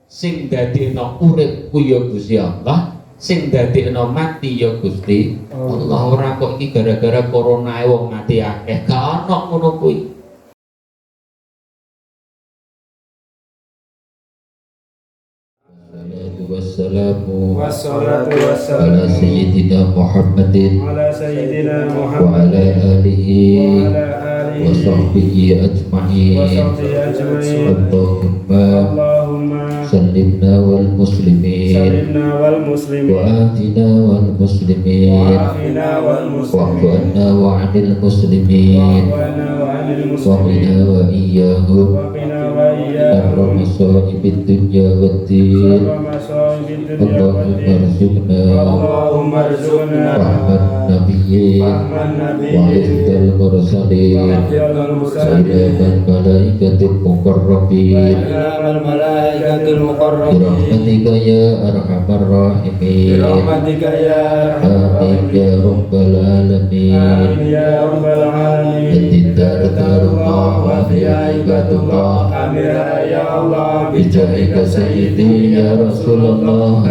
sing dadekno urip ku ya Gusti Allah, sing dadekno mati ya Gusti Allah. Ora kok iki gara-gara corona wong mati akeh, gak ono ngono kuwi. Wassalatu wassalamu ala sayyidina Muhammadin wa ala alihi wa sahbihi ajma'in. Allahumma sallimna wal muslimin wa atina wal muslimin wa'fu anna wa 'anil muslimin wa qina wa iyyahum syarra masa'ibid dunya waddin. Allahumma arzuqna rahmat nabiyyin wa hifdzal mursalin sayyidal malaikatil muqarrabin birahmatika ya arhamar rahimin. Amin ya rabbal alamin. Darullah wa fiha ibadullah. Ya Allah, bijahika sayyidi ya Rasulullah.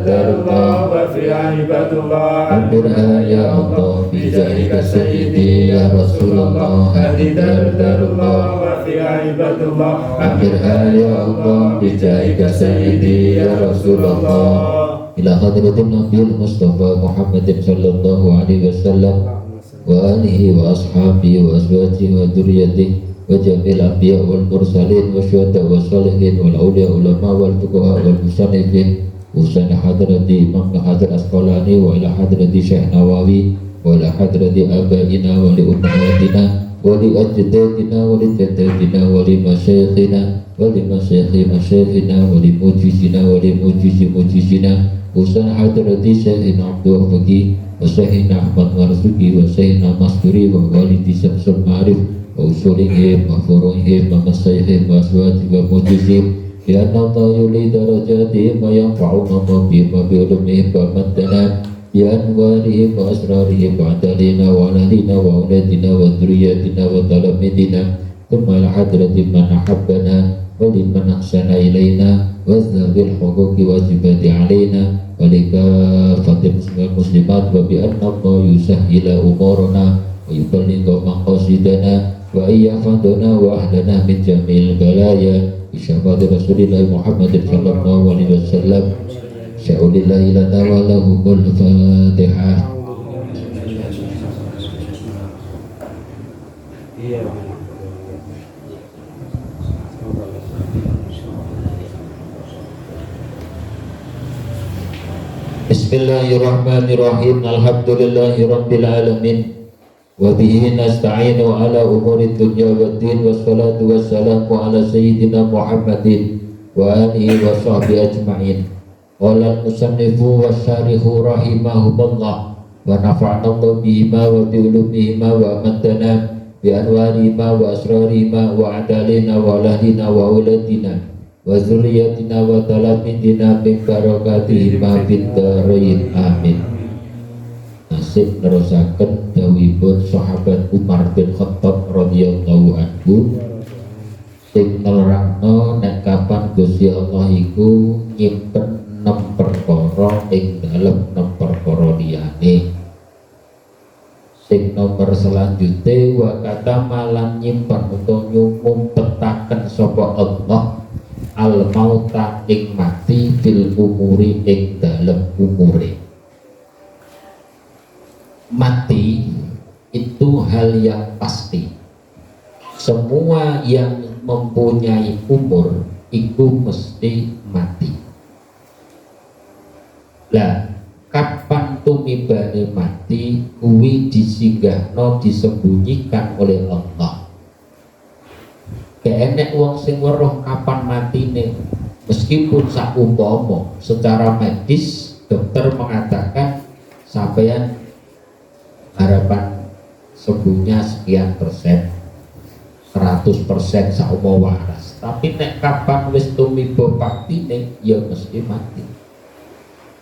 Darullah wa fiha ibadullah. Amirha ya Allah, bijahika sayyidi ya Rasulullah. Darullah wa fiha ibadullah. Amirha ya Allah, bijahika sayyidi ya Rasulullah. Ila hadratin Nabiul Mustafa Muhammadin sallallahu alaihi wasallam wa alihi wa ashabihi wa azwajihi wa dzurriyyatihi wa jamil anbiya wal mursalin wa syuhada wa salihin wal awliya ulama wal fuqaha wal musannifin usan hadrati Imam Hajar Asqalani wa ila hadrati Syekh Nawawi wa ila hadrati abaina wa li ummahatina wa li ajdadina wa li jaddatina wa li masyayikhina wa li masyayikhi masyayikhina wa li mujizina wa li mujizi mujizina usan hadrati Syekhina Abdul Faqih wa Syekhina Ahmad Marzuki wa Syekhina Masduri wa walidi Syamsul Ma'arif wa usulihim wa furuhim wa masyayihim wa aswati wa mujizim ya Allah yuli darajatihim wa yanfa'una bihim wa bi'ulumihim wa maddana ya anwarihim wa asrarihim wa adalina wa alalina wa auladina wa dhuriyatina wa talamidina thumma ila hadrati man ahabbana wa liman ahsana ilayna wa zabil huquqi wajibati alayna wa likafatil muslimat wa bi anna Allah yusahhila umurana wa yuballigha maqasidana wa iyyafadana wa ahlana min jamil balaya bisyafati Rasulillah Muhammadin sallallahu alaihi wasallam. Sya'ulillahi lana wa lahumul fatihah. Bismillahirrahmanirrahim. Alhamdulillahi rabbil alamin. Wa bihi nasta'inu ala umuri dunya waddin. Wassalatu wassalamu ala sayyidina Muhammadin wa alihi wa sahbihi ajma'in. Qala al-musannifu wasyarihu rahimahumullah wa nafa'ana Allah bihima wa bi'ulumihima wa amadana bi anwarihima wa asrarihima wa adalina wa lahdina wa uladina wa zurriyatina wa talamidina min barakatihima fid dharain amin. Nasib nerusaken dawuhipun sahabat Umar bin Khattab radhiyallahu anhu sing nerangno nek kapan Gusti Allah iku nyimpen 6 perkara ing dalem 6 perkara liyane. Sing nomor selanjutnya wa kata malan nyimpen utawa nyumpetaken sapa Allah al mauta ing mati fil umuri ing dalem umure. Mati itu hal yang pasti. Semua yang mempunyai umur itu mesti mati. Lah, kapan tumibane mati kuwi disinggahno disembunyikan oleh Allah. Kayak enek wong sing weruh kapan matine, meskipun saumpama secara medis dokter mengatakan sampeyan harapan sembuhnya sekian persen, 100% saumpama waras. Tapi nek kapan wis tumiba paktine ya mesti mati.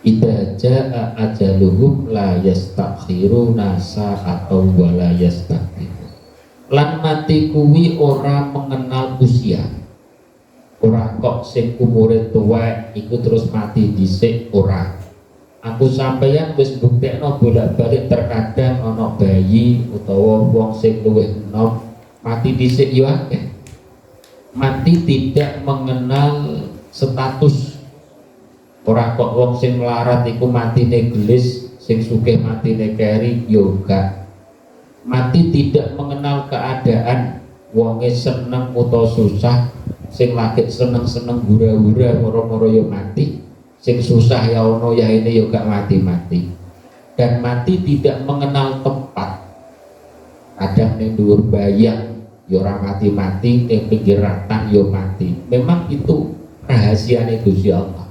Idza jaa ajaluhum la yastakhiruna sa'atan wa la yastaqdimun. Lan mati kuwi ora mengenal usia. ora kok sing umure tuwek iku terus mati dhisik ora. Aku sampeyan wis buktekno bolak-balik terkadang ana bayi utawa wong sing luwih enom mati dhisik yo akeh. Mati tidak mengenal status. Ora kok wong sing melarat iku matine gelis, sing sugih matine keri yo gak. Mati tidak mengenal keadaan, wonge seneng utawa susah, sing lagi seneng-seneng hura-hura moro-moro yo mati, sing susah ya ono ya ini yo gak mati-mati. Dan mati tidak mengenal tempat. Kadang ning dhuwur bayang yo ora mati-mati, ning pinggir ratan yo mati. Memang itu rahasiane Gusti Allah.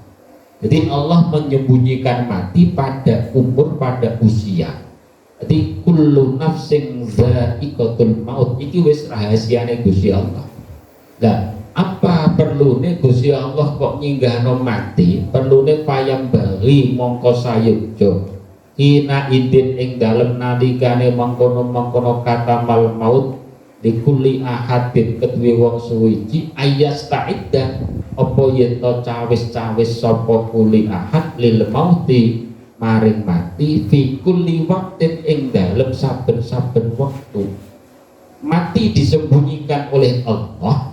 Jadi Allah menyembunyikan mati pada umur, pada usia. Jadi kullu nafsin dha'iqatul maut, iki wis rahasiane Gusti Allah. Lah, apa perlune Gusti Allah kok nyinggahno mati? Perlune payam bali mongko sayukjo. Hina idin ing dalem nalikane mengkono-mengkono kata mal maut dikuli ahadin kedue wong suwiji ayas ta'iddah apa yen to cawis-cawis sapa kuli ahad lil mauti maring mati fi kulli waqtin ing dalem saben-saben waktu. Mati disembunyikan oleh Allah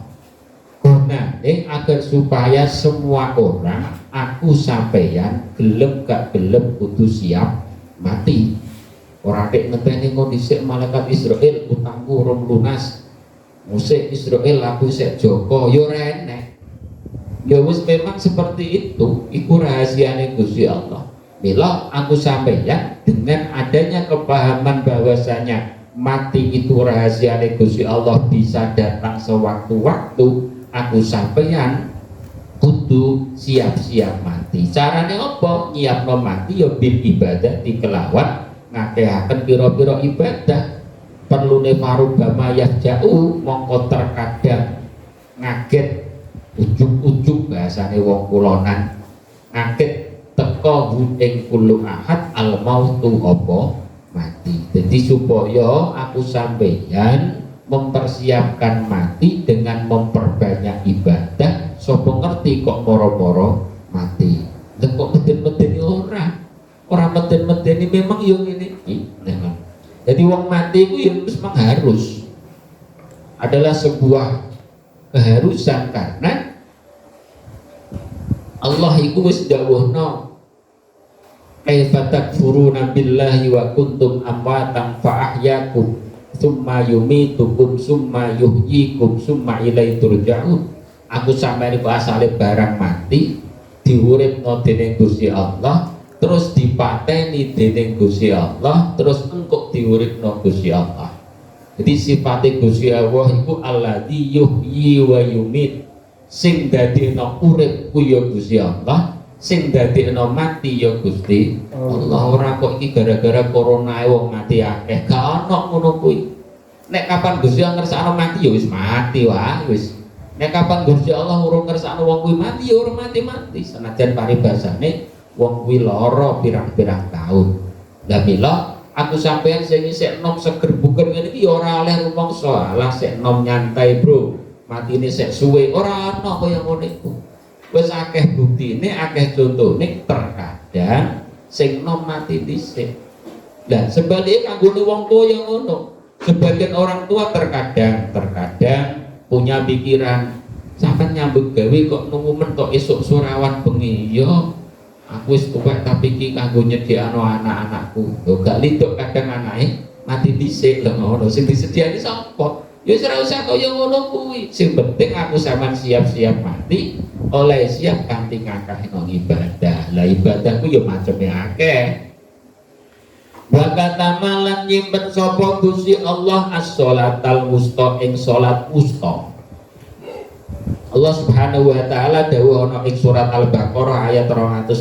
gunane agar supaya semua orang, aku sampeyan gelem gak gelem kudu siap mati. Ora nek ngenteni kondisi malaikat Israel utangku urung lunas. Musik Israel aku sik Joko yo renek. Ya wis memang seperti itu, iku rahasiane Gusti Allah. Mila aku sampeyan dengan adanya kepahaman bahwasanya mati itu rahasiane Gusti Allah bisa datang sewaktu-waktu, aku sampeyan kudu siap-siap mati. Carane apa? Nyiapno mati ya bil ibadah dikelawan ngakehaken pira-pira ibadah. Perlune farubama yahja'u mongko terkadang ngaget ujug-ujug bahasane wong kulonan ngaget teka ing kullu ahad al mautu apa mati. Jadi supaya aku sampeyan mempersiapkan mati dengan memperbanyak ibadah, sapa ngerti kok moro-moro mati. Lha kok meden-medeni ora meden-medeni memang yo ngene iki. Jadi wong mati itu yang harus adalah sebuah keharusan karena Allah itu wis dawuhna kaifa takfuruna billahi wa kuntum amwatan fa ahyakum summa yumitukum summa yuhyikum summa ilaihi turja'un. Aku sampeyan iku asale barang mati diuripno dening Gusti Allah, terus dipateni dening Gusti Allah, terus engkok diuripno Gusti Allah. Jadi sifatnya Gusti Allah iku alladzi yuhyi wa yumit. Sing dadekno urip ku ya Gusti Allah, sing dadekno mati ya Gusti Allah. Ora kok iki gara-gara corona wong mati akeh, gak ono ngono kuwi. Nek kapan Gusti Allah ngersakno mati ya wis mati wae wis. Nek kapan Gusti Allah urung ngersakno wong kuwi mati ya urung mati-mati. Senajan paribasane wong kuwi lara pirang-pirang taun. Lah mila aku sampeyan sing isih enom seger buker ngene iki ya ora oleh rumangsa, alah sik enom nyantai, Bro. Matine sik suwe ora ana kaya ngono iku. Wis akeh buktine, akeh contone terkadang sing enom mati dhisik. Lah sebaliknya kanggone wong tuwa yang ngono. Sebagian orang tua terkadang punya pikiran sampeyan nyambut gawe kok nunggu mentok esuk surawan bengi. Yo aku wis tuwek tapi iki kanggo nyediakno anak-anakku. Lho gak lidok kadang anake mati dhisik lho ngono. Sing disediani sapa? Ya ora usah kaya ngono kuwi. Sing penting aku sampean siap-siap mati, oleh siap kanthi ngakeh nang ibadah. Lah ibadah ku ya maceme akeh. Wa katamalan nyimpen sapa Gusti Allah as-sholatal wusta ing salat wusta. Allah Subhanahu wa taala dawuh ana ing surat Al-Baqarah ayat 238.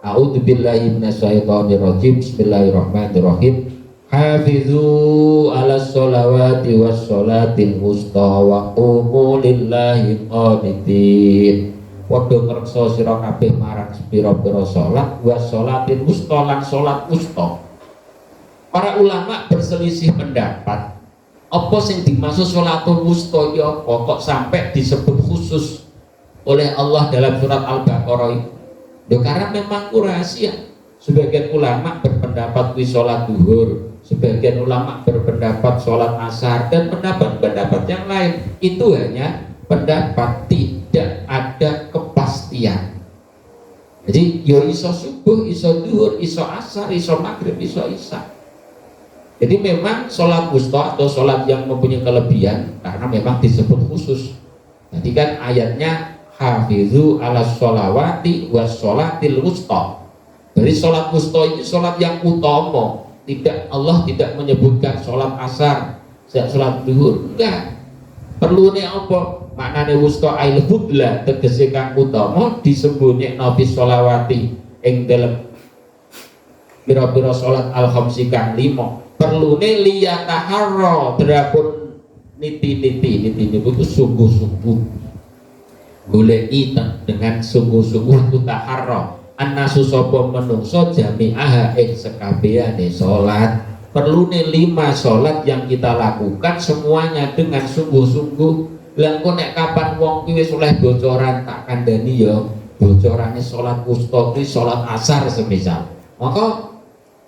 A'udzubillahi minasyaitonir rajim. Bismillahirrahmanirrahim. Hafizu 'alas sholawati was sholatil wusta wa qumu lillahi qanitin. Padha ngreksa sira kabeh marang pira-pira salat was sholatil wusta lan salat wusta. Para ulama berselisih pendapat apa sing dimaksud sholatul wusta iki apa kok sampai disebut khusus oleh Allah dalam surat Al-Baqarah itu? Ya karena memang rahasia. Sebagian ulama berpendapat di sholat duhur, sebagian ulama berpendapat sholat asar, dan pendapat-pendapat yang lain itu hanya pendapat, tidak ada kepastian. Jadi yo iso subuh, iso duhur, iso asar, iso maghrib, iso isya. Jadi memang sholat wusta atau sholat yang mempunyai kelebihan karena memang disebut khusus. Jadi kan ayatnya hafizu ala sholawati was sholatil wusta. Jadi sholat wusta itu sholat yang utama. Tidak, Allah tidak menyebutkan sholat asar, sholat duhur, enggak. Perlu nih apa? Maknane wusta ail fudla tegese kang utama disembunyikan fi sholawati ing dalem pira-pira sholat al-khamsi kang 5. Perlune liyataharra drapun niti niku sungguh-sungguh goleki dengan sungguh-sungguh kutaharra annasu sapa menungso jami'aha ing sekabehane salat. Perlune 5 salat yang kita lakukan semuanya dengan sungguh-sungguh. Lah kok nek kapan wong ki wis oleh bocoran tak kandhani ya bocorane salat wusta kuwi salat asar semisal, maka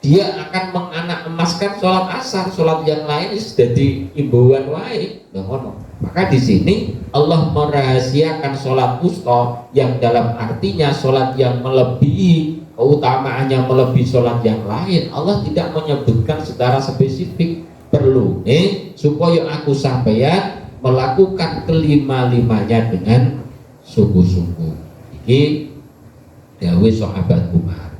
dia akan menganak emaskan sholat asar, sholat yang lain jadi imbauan wae, ngono. Maka di sini Allah merahasiakan sholat wusta yang dalam artinya sholat yang melebihi keutamaannya melebihi sholat yang lain. Allah tidak menyebutkan secara spesifik. Perlu supaya aku sampeyan melakukan kelima-limanya dengan sungguh-sungguh. Iki dawuh sahabat Umar.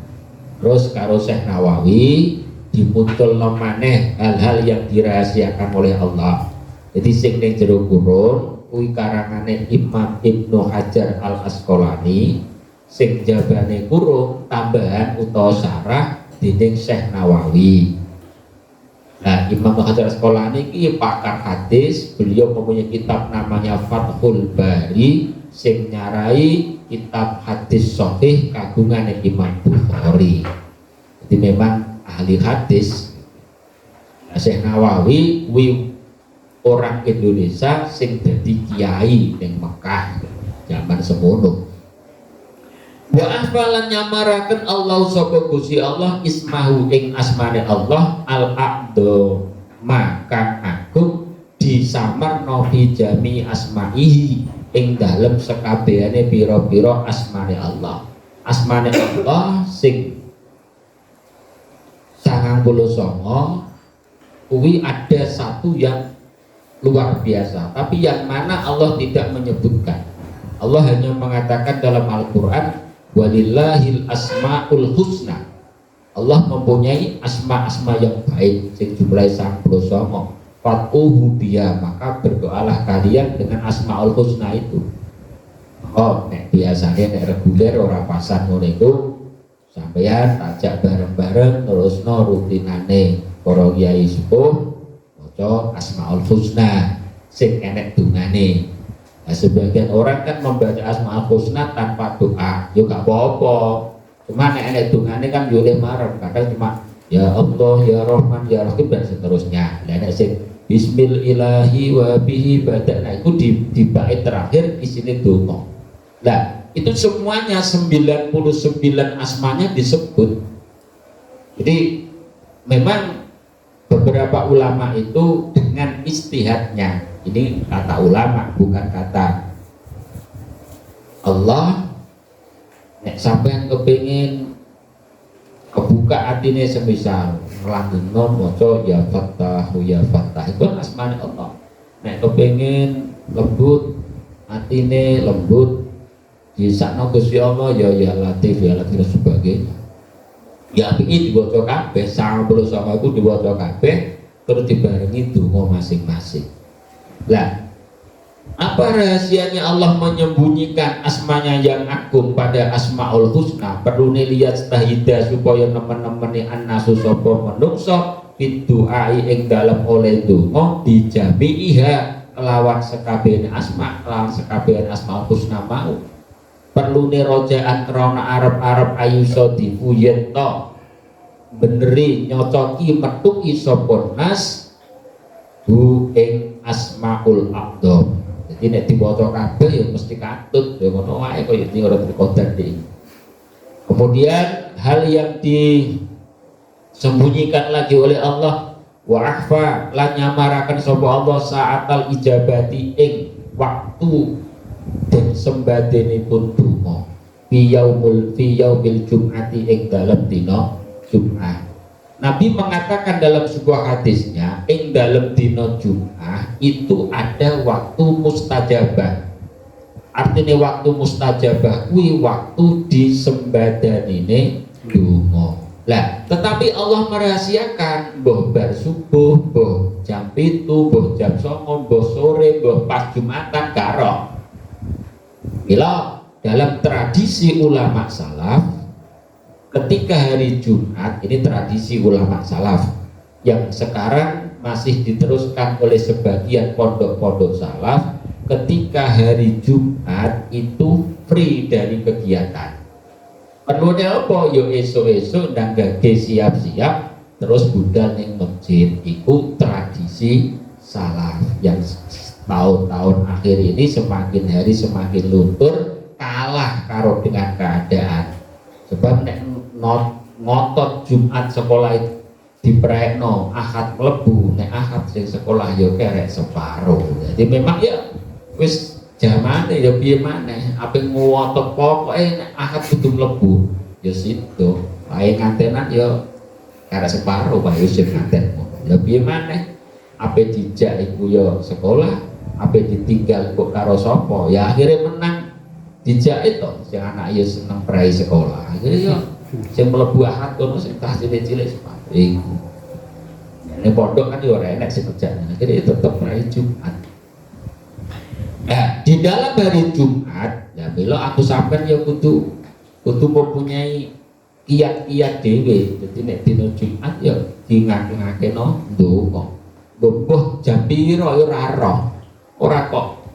Terus karo Syekh Nawawi dimunculno maneh hal-hal yang dirahasiakan oleh Allah. Jadi sing ning jero kurun kuwi karangane Imam Ibnu Hajar Al Asqalani, sing jabane kurung tambahan utawa syarah dening Syekh Nawawi. Nah, Imam Hajar Al Asqalani iki pakar hadis, beliau mempunyai kitab namanya Fathul Bari sing nyarai kitab hadis sahih kagungane Imam Bukhari. Jadi memang ahli hadis. Syekh Nawawi kuwi orang Indonesia sing dadi kiai ning Mekah zaman semono. Wa ahfalan nyamaraken Allah sapa Gusti Allah ismahu ing asmane Allah al-aqdo maka agung disamarno fi jami asma'ihi ing dalem sekabehane pira-pira asmane Allah. Asmane Allah sing 99 kuwi ada satu yang luar biasa, tapi yang mana Allah tidak menyebutkan. Allah hanya mengatakan dalam Al-Qur'an walillahil asmaul husna. Allah mempunyai asma-asma yang baik sing jumlahe 99. Fatuhu biya, maka berdoalah kalian dengan asmaul husna itu. Oh, nek biasanya nek reguler ora pasan ngono iku sampeyan tajak bareng-bareng terusno rutinane para kiai sepuh maca asmaul husna sing enek dungane. Nah, sebagian orang kan membaca asmaul husna tanpa doa, yo gak apa-apa. Cuma nek enek dungane kan yo le marem, kadang cuma ya Allah, ya Rahman, ya Rahim dan seterusnya. Lah nek sing Bismillahi wa bihi badana itu di bait terakhir isinya donga. Nah, itu semuanya 99 asmanya disebut. Jadi memang beberapa ulama itu dengan istihadnya, ini kata ulama bukan kata Allah. Nek sampean kepengin kebuka atine semisal langgengno maca ya Fattah ya Fattah itu asmane Allah. Nek kepengin lembut atine lembut disakno Gusti Allah ya Latif ya Latif dan sebagainya. Ya iki diwaca kabeh 99 itu diwaca kabeh terus dibarengi donga masing-masing. Lah, apa rahasianya Allah menyembunyikan asmanya yang agung pada asmaul husna? Perlu lihat tahida supaya nemen-nemeni annasu sapa menungso fidu'ai ing dalem oleh donga dijami'iha kelawan sekabehane asma, kelawan sekabehane asmaul husna mau. Perlu rojaan krana arep-arep ayusa difuyen to beneri nyocoki metuki sapa nas hu ing asmaul aqdam. Jadi nek diwaca kabeh ya mesti katut ya ngono wae kaya iki ora terkodar iki. Kemudian hal yang disembunyikan lagi oleh Allah wa akhfa lan nyamaraken sapa Allah saatal ijabati ing waktu dan sembadenipun donga fi yaumil jum'ati ing dalem dina Jumat. Nabi mengatakan dalam sebuah hadisnya ing dalem dina Jumat itu ada waktu mustajabah. Artinya waktu mustajabah kuwi waktu disembadanine donga. Lah, tetapi Allah merahasiakan mbah bar subuh, mbah jam 7, mbah jam 09, mbah sore, mbah pas Jumatan karo. Bila dalam tradisi ulama salaf ketika hari Jumat, ini tradisi ulama salaf yang sekarang masih diteruskan oleh sebagian pondok-pondok salaf, ketika hari Jumat itu free dari kegiatan. Perlunya apa? Yo esok-esok ndang gage siap-siap terus budal ning masjid. Iku tradisi salaf yang tahun-tahun akhir ini semakin hari semakin luntur, kalah karo dengan keadaan. Sebab nek ngotot Jumat sekolah itu dipreekno Ahad mlebu, nek Ahad sing sekolah yo kerek separo. Jadi memang ya wis jamane ya piye maneh ape ngotot pokoke nek Ahad kudu mlebu ya situ wae ngantenan ya karek separo wae wis nganten ya piye maneh ape dijak iku ya sekolah ape ditinggal kok karo sapa ya akhirnya menang dijak itu sing anak ya seneng prai sekolah akhirnya ya sing mlebu Ahad kono sing tas cilik-cilik separo iku nek pondok kan ya ora enek sing kerjane akhirnya tetep prai Jumat. Nah, di dalam hari Jumat, ya bila aku sampean ya kudu mempunyai kiat-kiat dhewe. Jadi nek dina Jumat ya ngake-ngakeno ndonga. Mbuh jam pira ya ora roh. Ora kok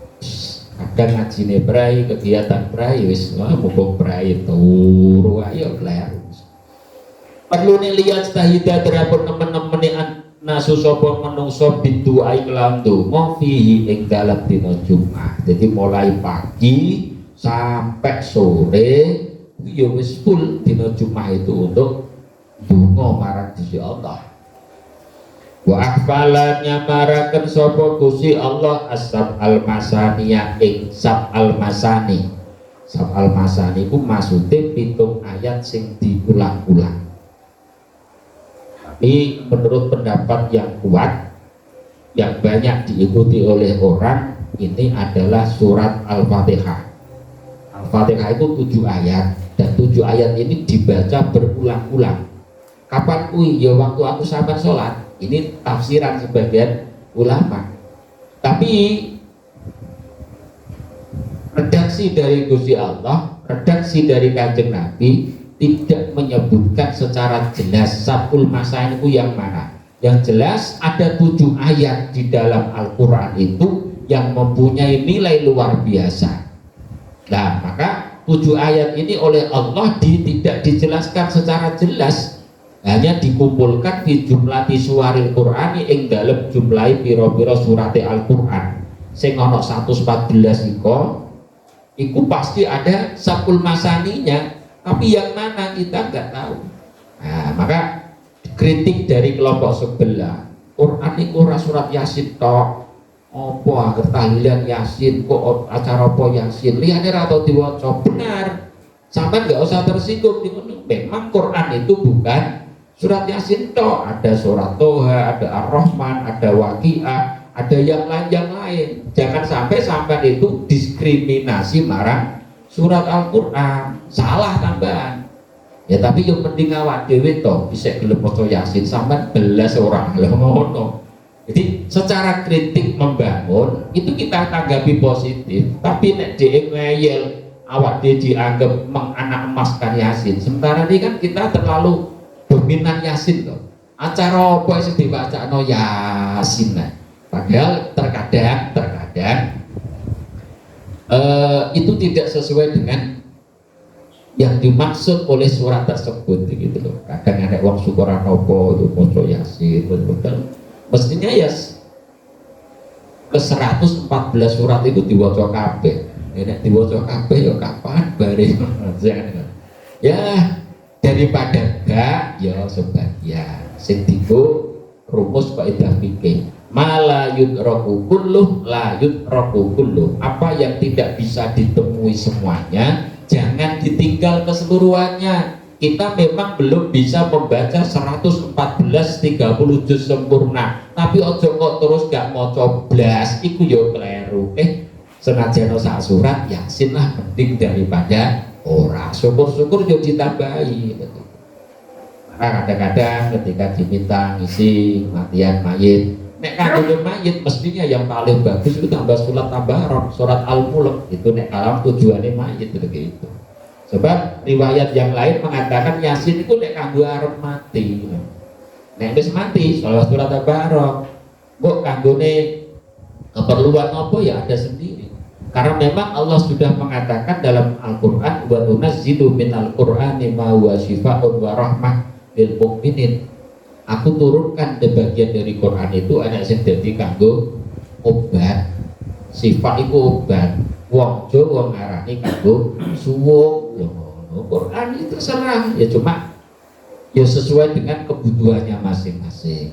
kadang ngajine prai, kegiatan prai wis mumpung prai turu ayo kleru. Perlu lihat tahida terapun temen-temen nasu sapa menungso biduai kelam donga fihi ing dalem dina Jumat. Jadi mulai pagi sampai sore ya wis full dina Jumat itu untuk donga marang Gusti Allah. Wa akhfalan nyamaraken sapa Gusti Allah asab al-masaniyah ing sab al-masani. Sab al-masani ku maksude 7 ayat sing diulang-ulang. Ini menurut pendapat yang kuat yang banyak diikuti oleh orang ini adalah surat Al-Fatihah. Al-Fatihah itu 7 ayat dan 7 ayat ini dibaca berulang-ulang. Kapan kui? Ya waktu aku sampai sholat. Ini tafsiran sebagian ulama. Tapi redaksi dari Gusti Allah, redaksi dari Kanjeng Nabi tidak menyebutkan secara jelas sabul masa itu yang mana. Yang jelas ada 7 ayat di dalam Al-Quran itu yang mempunyai nilai luar biasa. Nah maka 7 ayat ini oleh Allah tidak dijelaskan secara jelas, hanya dikumpulkan di jumlah suwaril Qur'ani ing dalam jumlah piro-piro surate Al-Quran sing ono 114 iku pasti ada sabul masaninya. Tapi yang mana kita nggak tahu. Nah, maka kritik dari kelompok sebelah, Quran itu surat Yasin tok. Apa agar tahlilan Yasin kok acara apa Yasin? Liyane ra tau diwaca. Benar. Sampai nggak usah tersinggung. Memang Quran itu bukan surat Yasin tok. Ada surat Toha, ada Ar-Rahman, ada Waqiah, ada yang lain. Jangan sampai itu diskriminasi marang surat Al-Quran, salah tambahan. Ya tapi yang penting awak dhewe to bisa gelem maca Yasin sampean belas orang lho ngono. Jadi secara kritik membangun itu kita tanggapi positif. Tapi nek dhek ngeyel awak dhewe dianggap menganak emaskan Yasin. Sementara ini kan kita terlalu dominan Yasin loh. Acara apa sing dibacakno Yasin nah. Padahal terkadang itu tidak sesuai dengan yang dimaksud oleh surat tersebut gitu loh. Kadang ada uang syukuran opo itu maca Yasin betul. Mestinya ya ke 114 surat itu diwaca kabeh. Nek diwaca kabeh ya kapan bare ya daripada gak ya sebagian sing dienggo rumus kaidah fikih mala yudraku kulluh la yudraku kulluh, apa yang tidak bisa ditemui semuanya jangan ditinggal keseluruhannya. Kita memang belum bisa membaca 114 30 juz sempurna, tapi ojo kok terus gak maca blas iku yo kleru. Senajan sak surat Yasin lah penting daripada ora, syukur-syukur yo ditambahi. Karena kadang-kadang ketika diminta ngisi kematian mayit, nek kanggo mayit mestinya yang paling bagus itu tambah surat Al-Mulk itu nek kalam tujuannya mayit begitu. Sebab riwayat yang lain mengatakan Yasin itu nek kanggo arep mati. Nek wis mati surat Al-Barok. Mbok kanggone keperluan apa ya ada sendiri. Karena memang Allah sudah mengatakan dalam Al-Qur'an wa nunazzilu minal Qur'ani ma huwa syifaa'un wa rahmah lil mu'minin. Aku turunkan bagian dari Quran itu ana sing dadi kanggo obat. Sifat iku obat. Wong Jawa ngarani kanggo suwung. Quran itu serang ya cuma ya sesuai dengan kebutuhannya masing-masing.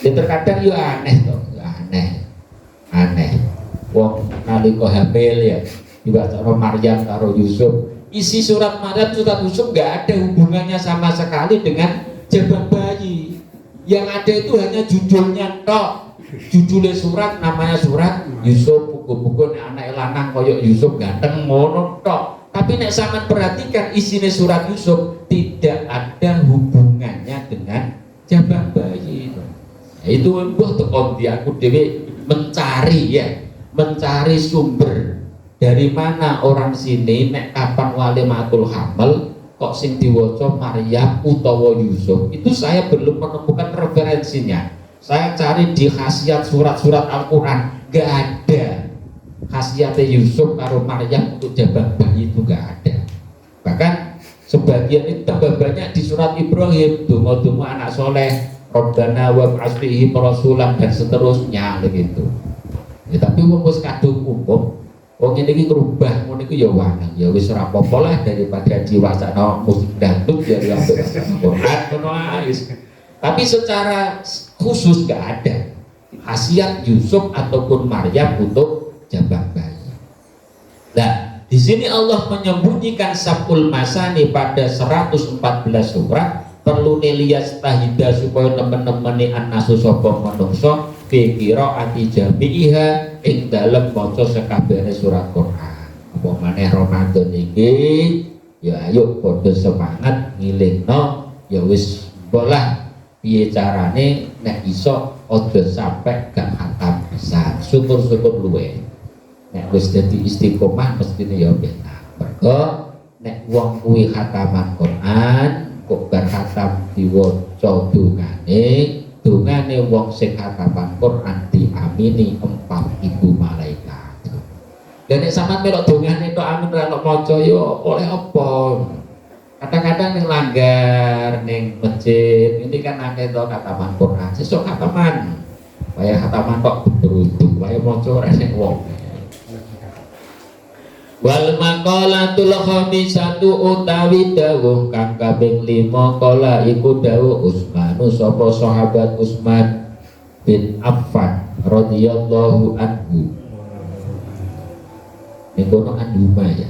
Ya terkadang ya aneh toh, ya aneh. Wong nalika hamil ya dibaca Maryam karo Yusuf. Isi surat Maryam surat Yusuf enggak ada hubungannya sama sekali dengan jabat bayi. Yang ada itu hanya judulnya tok. Judulnya surat namanya surat Yusuf, buku-buku anak lanang koyok Yusuf ganteng ngono tok. Tapi nek sampean perhatikan isinya surat Yusuf tidak ada hubungannya dengan jabat bayi. Nah, itu mbuh tekon di aku dhewe mencari sumber dari mana orang sini nek kapan walimatul hamal kok sing diwaca Maryam utawa Yusuf. Itu saya belum menemukan referensinya. Saya cari di khasiat surat-surat Al-Quran gak ada khasiatnya Yusuf karo Maryam untuk jabat bayi, itu gak ada. Bahkan sebagian itu tambah banyak di surat Ibrahim, donga-donga anak soleh, Rabbana wa ba'ath rasulan dan seterusnya begitu. Ya, tapi wong wis kadung umum, wong ini ngerubah ngono iku ya wanang, ya wis ora apa-apa lah daripada diwacana musik dangdut ya ambek Al-Qur'an ngono ae. Tapi secara khusus gak ada khasiat Yusuf ataupun Maryam untuk jabat bayi. Nah, di sini Allah menyembunyikan sabul masani pada 114 surat. Perlu niliyas tahida supaya teman-teman an-nasu sapa manungsa fi qiraati jami'iha ing dalem maca sekabehane surat Quran. Apa maneh Ramadan iki ya ayo padha semangat ngilingno ya wis bolah piye carane nek iso aja sampai gak khatam pisan. Syukur-syukur luwe. Nek wis dadi istiqomah mestine ya benar. Mergo nek wong kuwi khataman Quran kok bar khatam diwaca dungane wong sing khataman Quran diamini 4.000 malaikat. Dan nek sampean melok dungane tok amin ora tok maca yo oleh apa? Kadang-kadang ning langgar, ning masjid, ini kan akeh to khataman Quran. Sesuk khataman. Kaya khataman tok beruntung, kaya maca ora nek wong. Wal maqalatul khamisatu utawi dawuh kang kaping 5 kala iku dawuh Utsman sapa sahabat Utsman bin Affan radhiyallahu anhu. Ngono anhuma ya.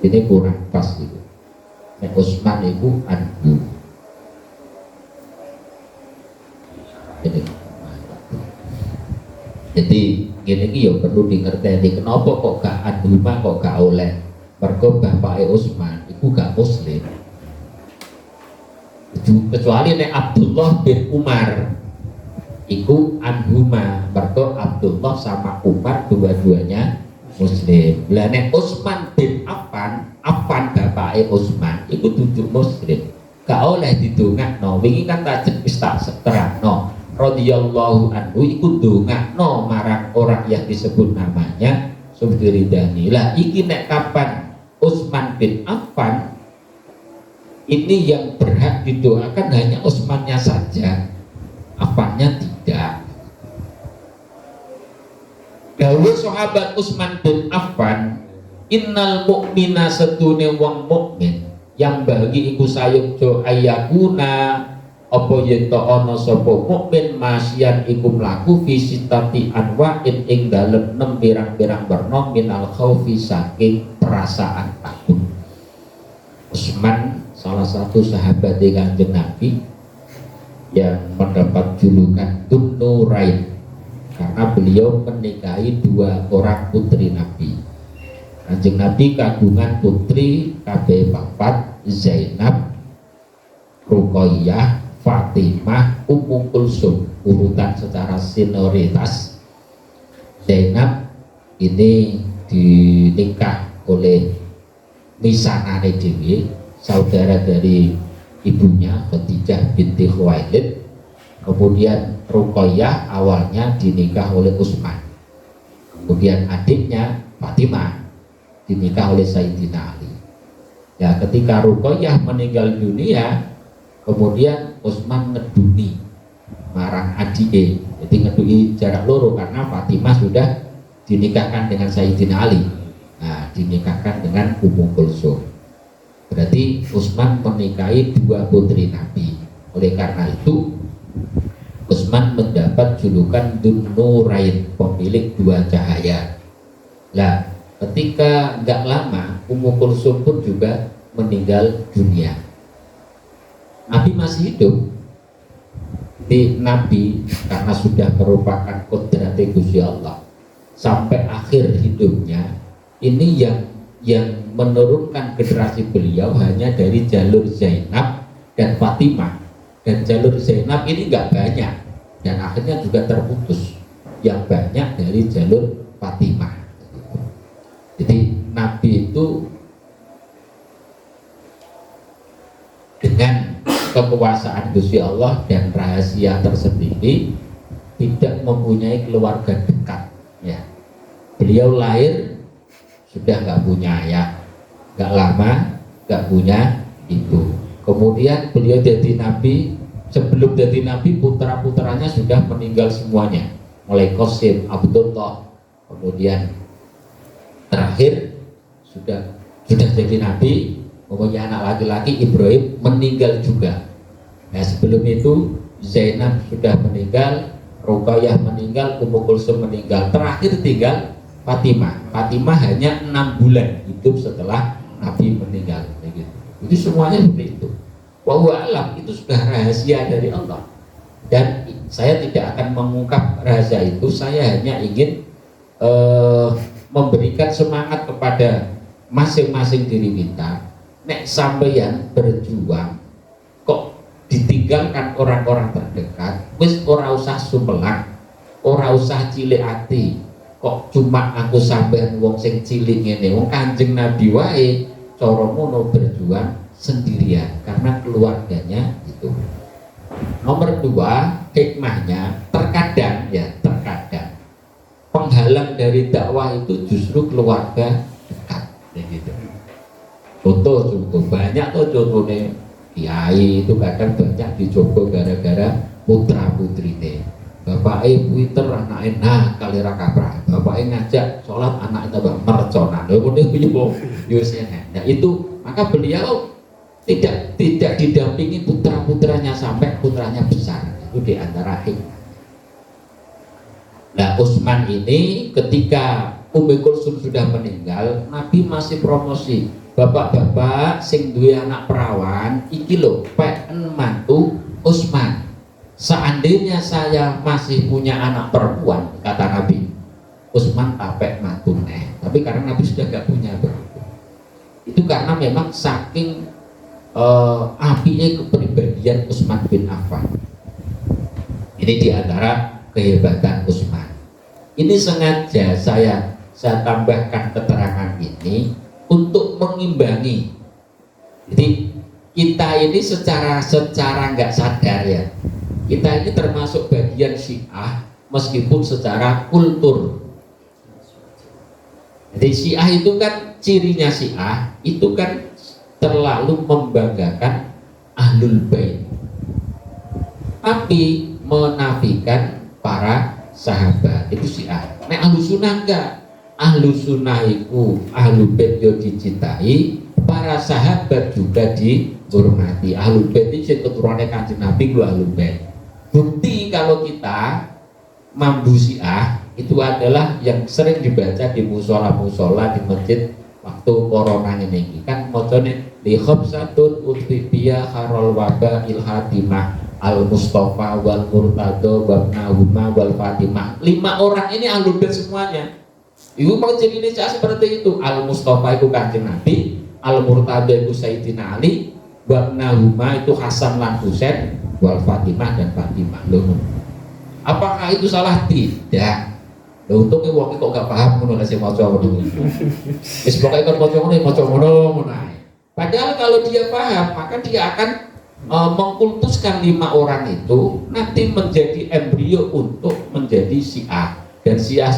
Ini kurang pas gitu. Nek Utsman iku anhu. Jadi gini ki ya perlu dingerteni kenapa kok gak anhuma kok gak oleh. Mergo bapake Utsman iku gak muslim. Kecuali nek Abdullah bin Umar iku anhuma, mergo Abdullah sama Umar dua-duanya muslim. Lah nek Utsman bin Affan bapake Utsman iku dudu muslim. Gak oleh didongakno. Wingi kan wis tak terangno. Radhiyallahu anhu iku dongakno marang orang yang disebut namanya subdiridani. Lah iki nek kapan Utsman bin Affan ini yang berhak didoakan hanya Utsmannya saja, Affannya tidak. Dawuh sahabat Utsman bin Affan, innal mu'mina setune wong mukmin yang bagi iku sayukjo ayakuna apa yen to ana sapa mukmin masyian iku mlaku fi sitati anwa'in ing dalem 6 pirang-pirang werna minal khaufi saking perasaan takut. Utsman salah satu sahabat Kanjeng Nabi yang mendapat julukan Dzun-Nurain karena beliau menikahi 2 orang putri Nabi. Kanjeng Nabi kagungan putri kabeh 4, Zainab, Ruqayyah, Fatimah, Ummu Kulsum. Urutan secara senioritas, Zainab ini dinikah oleh misanane dhewe, saudara dari ibunya Khadijah binti Khuwailid. Kemudian Ruqayyah awalnya dinikah oleh Utsman. Kemudian adiknya Fatimah dinikah oleh Sayyidina Ali. Ya, ketika Ruqayyah meninggal dunia, kemudian Utsman ngeduni marang adike. Jadi ngeduni jarak loro karena Fatimah sudah dinikahkan dengan Sayyidina Ali. Nah, dinikahkan dengan Ummu Kulsum. Berarti Utsman menikahi 2 putri Nabi. Oleh karena itu Utsman mendapat julukan Dzun-Nurain, pemilik 2 cahaya. Nah, ketika nggak lama Ummu Kulsum pun juga meninggal dunia. Nabi masih hidup. Di Nabi karena sudah merupakan kodrati Gusti Allah sampai akhir hidupnya, ini yang menurunkan generasi beliau hanya dari jalur Zainab dan Fatimah. Dan jalur Zainab ini nggak banyak dan akhirnya juga terputus. Yang banyak dari jalur Fatimah. Jadi Nabi itu dengan kekuasaan Gusti Allah dan rahasia tersendiri tidak mempunyai keluarga dekat. Ya, beliau lahir sudah nggak punya ayah, nggak lama nggak punya ibu. Kemudian beliau jadi nabi, sebelum jadi nabi putra-putranya sudah meninggal semuanya, mulai Qasim, Abdullah, kemudian terakhir sudah jadi nabi, mempunyai anak laki-laki Ibrahim meninggal juga. Nah, sebelum itu Zainab sudah meninggal, Ruqayyah meninggal, Ummu Kulsum meninggal, terakhir tinggal Fatimah. Fatimah hanya 6 bulan hidup setelah Nabi meninggal. Gitu. Itu semuanya seperti itu. Wallahu alam, itu sudah rahasia dari Allah. Dan saya tidak akan mengungkap rahasia itu. Saya hanya ingin memberikan semangat kepada masing-masing diri kita. Nek sampeyan berjuang kok ditinggalkan orang-orang terdekat, wis ora usah sumelang, ora usah cilik ati. Kok cuma aku sampean wong sing cilik ngene, wong Kanjeng Nabi wae cara ngono berjuang sendirian karena keluarganya itu. Nomor 2, hikmahnya terkadang penghalang dari dakwah itu justru keluarga dekat, gitu. Contoh banyak tuh contohnya kiai itu kadang banyak dicoba gara-gara putra putrine. Bapak Twitter anak nakal ra kaprah. Bapak ngajak sholat anak tambah merconan. Nah, itu maka beliau tidak didampingi putra-putranya sampai putranya besar. Itu diantara hikmah. Nah, Utsman ini ketika Ummu Kulsum sudah meninggal, Nabi masih promosi. Bapak-bapak sing duwe anak perawan, iki lho peken mantu Utsman. Seandainya saya masih punya anak perempuan, kata Nabi, Utsman tapek mantu neh. Tapi karena Nabi sudah gak punya begitu. Itu karena memang saking apinya kepribadian Utsman bin Affan. Ini diantara kehebatan Utsman. Ini sengaja saya tambahkan keterangan ini untuk mengimbangi. Jadi kita ini secara nggak sadar ya, kita ini termasuk bagian Syiah meskipun secara kultur. Jadi Syiah itu kan cirinya Syiah itu kan terlalu membanggakan Ahlul Bait, tapi menafikan para sahabat itu Syiah. Nek ahlu sunnah enggak. Ahlu sunnah itu ahlu bait yo dicintai, para sahabat juga dihormati. Ahlu bait itu keturunan Kanjeng Nabi ku ahlu bait. Bukti kalau kita mambu Syiah itu adalah yang sering dibaca di musola-musola di masjid waktu corona ini kan mocone li khamsatun utfiya harol waba ilhadimah al mustafa wal murtado wal nahuma wal fatimah. 5 orang ini ahlul bait semuanya. Ibu masjid Indonesia seperti itu. Al mustafa itu Kanjeng Nabi, al murtado itu Sayyidina Ali, wal nahuma itu Hasan lan Husain, wal fatimah dan Fatimah. Loh, apakah itu salah? Tidak. Lho untungnya wong kok gak paham ngono nek sing maca ngono. Wis pokoke kon maca ngono ae. Padahal kalau dia paham, maka dia akan mengkultuskan 5 orang itu nanti menjadi embrio untuk menjadi Syiah. Dan Syiah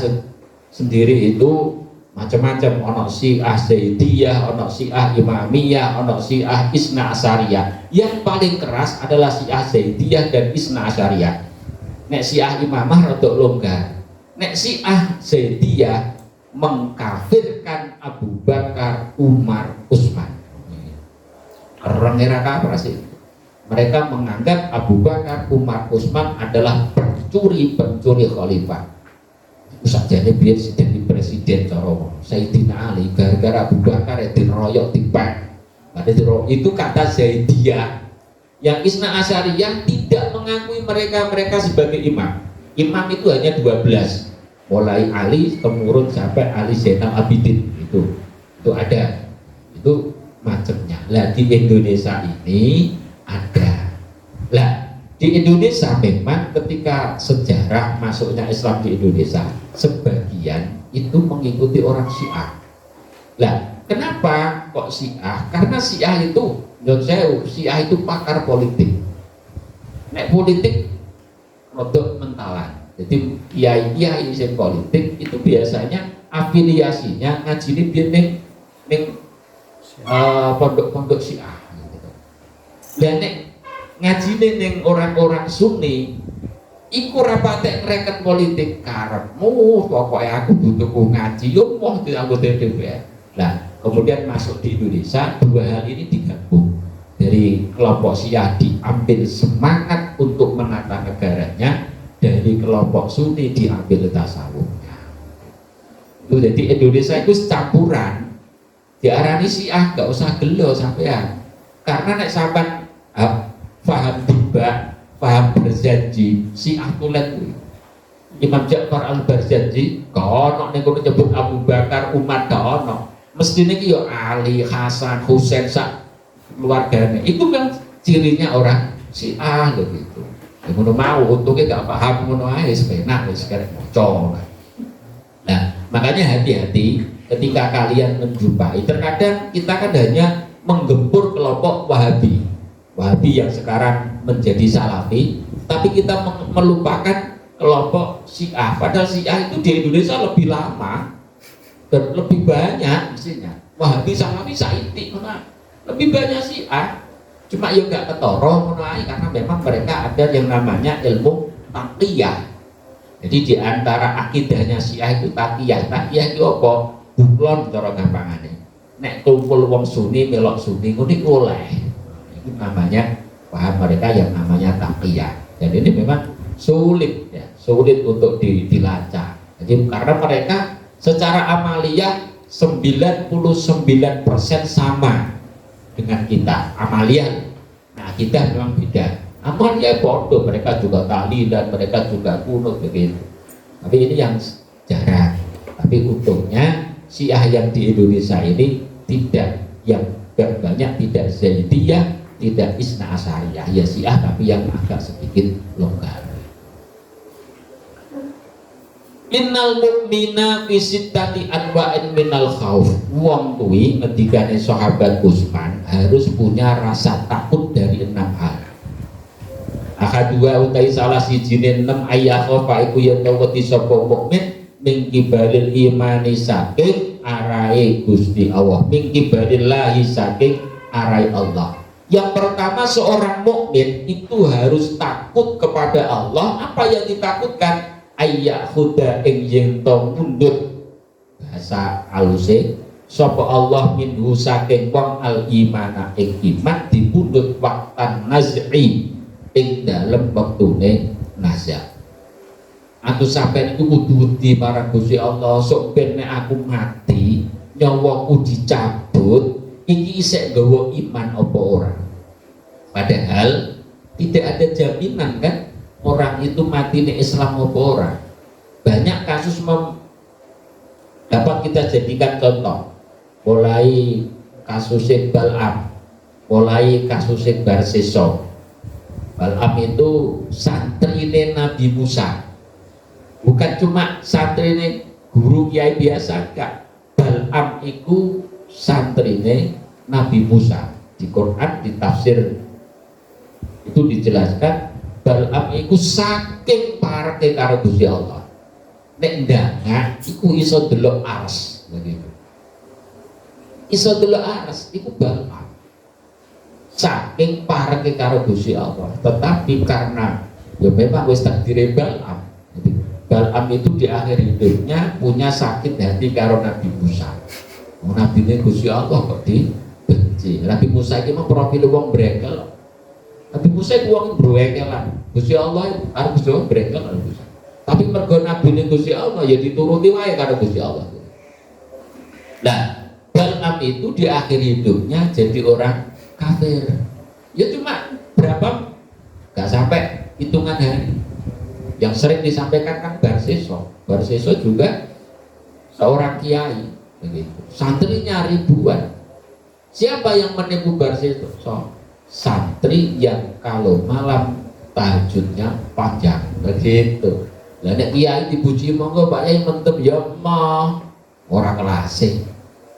sendiri itu macam-macam, ono Syiah Zaidiyah, ono Syiah Imamiyah, ono Syiah Isna Asyariyah. Yang paling keras adalah Syiah Zaidiyah dan Isna Asyariyah. Nek Syiah Imamah rada longgar. Nek Syiah Zaidiyah mengkafirkan Abu Bakar, Umar, Utsman. Orang kafir sih. Mereka menganggap Abu Bakar, Umar, Utsman adalah pencuri khalifah. Sajane biyen jadi presiden cara Sayyidina Ali gara-gara Abu Bakar diroyok dipek. Itu kata Zaidiyah. Yang Isna Asyariyah tidak mengakui mereka sebagai imam. Imam itu hanya 12. Mulai Ali temurun sampai Ali Zainal Abidin itu ada. Itu macamnya. Lah di Indonesia ini ada. Lah di Indonesia memang ketika sejarah masuknya Islam di Indonesia sebagian itu mengikuti orang Syiah. Lah kenapa kok Syiah? Karena Syiah itu Syiah itu pakar politik. Nek politik rodok mentalan. Jadi kiai-kiai yang politik itu biasanya afiliasinya ngajine biyen ning pondok-pondok Syiah gitu. Dan nek ngajine ning orang-orang Sunni iku ora patek ngreket politik karepmu, pokoke aku butuh ngaji yo moh di anggota DPR. Nah, kemudian masuk di Indonesia 2 hal ini digabung. Dari kelompok Syiah diambil semangat untuk menata negaranya, dari kelompok Sunni diambil tasawufnya. Itu jadi Indonesia itu campuran. Diarani Syiah gak usah gelo sampean. Karena nek sampean paham tiba, paham berjanji, Syiah tulen kuwi. Imam Ja'far al-Barzanji kono ning kono nyebut Abu Bakar, Umar gak ono. Mestine ki yo Ali, Hasan, Husain sak keluargane. Itu yang cirinya orang Syiah gitu. Ya ngono mau untungnya gak paham ngono ae wis penak wis kerek maca. Nah, makanya hati-hati ketika kalian menjumpai. Terkadang kita kan hanya menggempur kelompok Wahabi. Wahabi yang sekarang menjadi Salafi, tapi kita melupakan kelompok Syiah. Padahal Syiah itu di Indonesia lebih lama dan lebih banyak mestinya. Wahabi Salafi Saiti lebih banyak Syiah. Cuma ya nggak ketoro mengenai karena memang mereka ada yang namanya ilmu taqiyah. Jadi di antara akidahnya Syiah itu taqiyah. Taqiyah itu apa? Buklon cara gampangane. Nek kumpul wong Sunni melok Sunni ngene oleh. Itu namanya paham mereka yang namanya taqiyah. Dan ini memang sulit ya, sulit untuk dilacak. Jadi karena mereka secara amaliyah 99% sama dengan kita amaliyah. Nah kita memang beda. Amaliyah bodoh, mereka juga tahlilan, mereka juga kunut begitu. Tapi ini yang jarang. Tapi untungnya Syiah yang di Indonesia ini tidak, yang banyak tidak Zaidiyah, tidak Isna Asyariyah. Ya Syiah tapi yang agak sedikit longgar. Innal mu'mina fi sittati anwa'in minal khauf. Wong kuwi ngendikane sahabat Utsman harus punya rasa takut dari 6 hal. Akadua utai salah sijine 6 ayakhofa iku yen wedi sapa mukmin min kibalil imani saking arai Gusti Allah, min kibalillahi saking arai Allah. Yang pertama seorang mukmin itu harus takut kepada Allah. Apa yang ditakutkan? ayyahuda ing yen to mundut bahasa aluse sapa Allah minhu saking wong al imana ing iman dipundhut waktan naz'i ing dalem wektune nazak. Aku sampeyan iku kudu wedi marang Gusti Allah sok ben nek aku mati nyawaku dicabut iki isih nggawa iman apa ora. Padahal tidak ada jaminan kan orang itu mati nek Islam apa ora. Banyak kasus dapat kita jadikan contoh. Mulai kasus Bal'am, mulai kasus Barseso. Bal'am itu santrine Nabi Musa, bukan cuma santrine guru kiai biasa, enggak. Bal'am itu santrine Nabi Musa. Di Quran, di tafsir itu dijelaskan Bal'am itu saking pareke karo Gusti Allah. Nek ndangak iku iso delok aras begitu. Iso delok aras iku Bal'am. Saking pareke karo Gusti Allah. Tetapi karena ya memang wis takdire Bal'am. Jadi Bal'am itu di akhir hidupnya punya sakit hati karo Nabi Musa. Nabi ini Gusti Allah kok dibenci. Nabi Musa iki mah profil wong brekel. Nabi Musa itu wong brekelan. Gusti Allah harus Gusti Allah brekel karo Musa. Tapi mergo Nabi ini Gusti Allah ya dituruti wae karo Gusti Allah. Nah, Bal'am itu di akhir hidupnya jadi orang kafir. Ya cuma berapa? Gak sampai hitungan hari. Yang sering disampaikan kan Barseso. Barseso juga seorang kiai, begitu. Santrinya ribuan. Siapa yang menipu Barseso? Santri yang kalau malam tahajudnya panjang, begitu. Lah nek kiai dipuji monggo Pak Yai mentem ya mah ora kelase.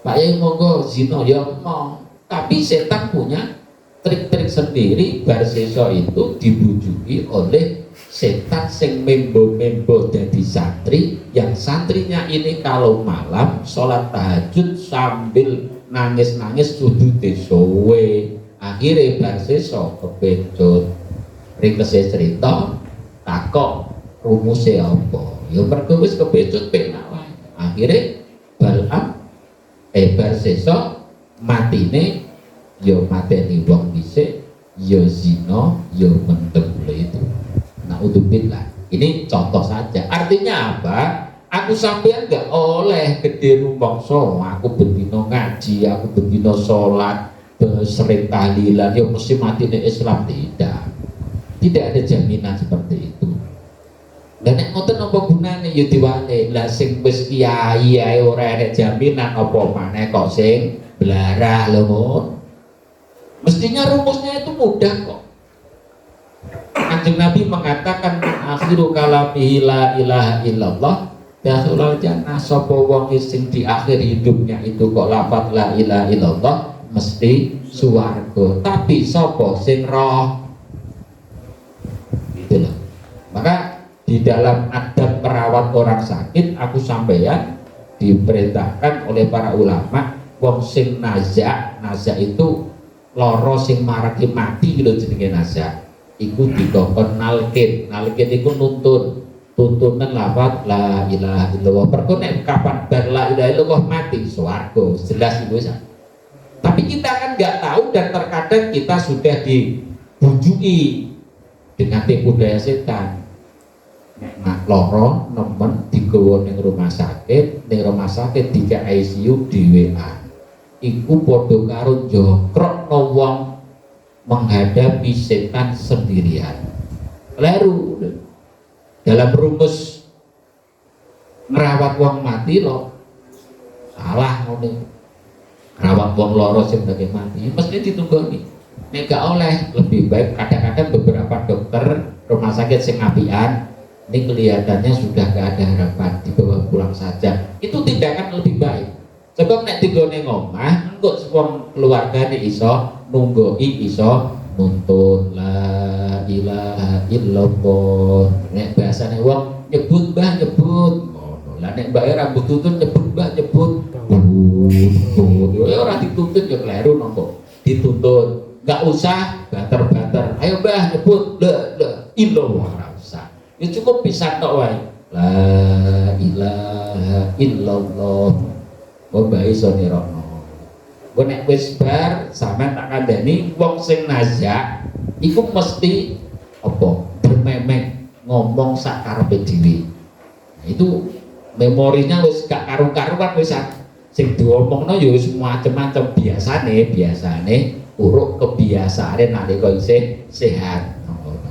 Pak Yai monggo zina ya mah. Tapi setan punya trik-trik sendiri. Barseso itu dibujuki oleh setan sing membo-membo dari santri, yang santrinya ini kalau malam sholat tahajud sambil nangis-nangis sujud sowe. Akhirnya Barseso kepencut ringkese cerita takok rumusnya apa ya mergo wis kepencut penak wae. Akhirnya Bal'am Barseso matine ya mateni wong dhisik ya zina ya mendem itu. Naudzubillah. Ini contoh saja. Artinya apa? Aku sampean enggak oleh gede rumangsa, aku bendino ngaji, aku bendino salat, sering tahlilan, ya mesti mati di Islam. Tidak ada jaminan seperti itu. Dan nek ngoten apa gunane ya diwane. Lah sing wis kiai ae ora ada jaminan apa maneh kok sing blarah lho, Mun. Mestinya rumusnya itu mudah kok. Kanjeng Nabi mengatakan akhiru kalamihi la ilaha illallah dakhulal jannah. Sapa wong sing di akhir hidupnya itu kok lafaz la ilaha illallah mesti swarga. Tapi sapa sing roh itu loh. Maka di dalam adab merawat orang sakit, aku sampeyan diperintahkan oleh para ulama wong sing nazak itu loro sing marake mati gitu jenenge nazak. Iku dikongkon nalkin iku tuntunan lafaz la ilaha illallah. Perko nek kapan bar la ilaha illallah mati swarga, jelas iku wis. Tapi kita kan nggak tahu dan terkadang kita sudah dibujuki dengan tipu daya setan. Nek loro nemen digawa ning rumah sakit tiga ICU dhewean. Iku padha karo jokrokno wong menghadapi setan sendirian. Keliru. Dalam rumus merawat wong mati lo salah ngene. Merawat wong loro sing dadi mati mesti ditunggoni. Nek gak oleh, lebih baik kadang-kadang beberapa dokter rumah sakit sing apian ini kelihatannya sudah gak ada harapan, dibawa pulang saja. Itu tindakan lebih baik. Sebab nek tinggone ngomah, engko wong keluargane iso nunggoi, iso nuntut la ilaha illallah. Nek bahasane wong nyebut mbah nyebut ngono. Lah nek mbake rambut tuntun nyebut mbah nyebut. Ya ora dituntut ya kleru napa. Dituntut. Enggak usah banter-banter. Ayo mbah nyebut la illallah ora usah. Ya cukup pisan tok wae. la ilaha illallah mbok iso nirokno. Engko nek wis bar sampean tak kandhani wong sing nazak iku mesti apa bermemeh ngomong sak karepe dhewe. Nah, itu memorinya wis gak karu-karuan wis sing diomongno ya wis macem-macem. Biasane uruk kebiasaane nalika isih sehat.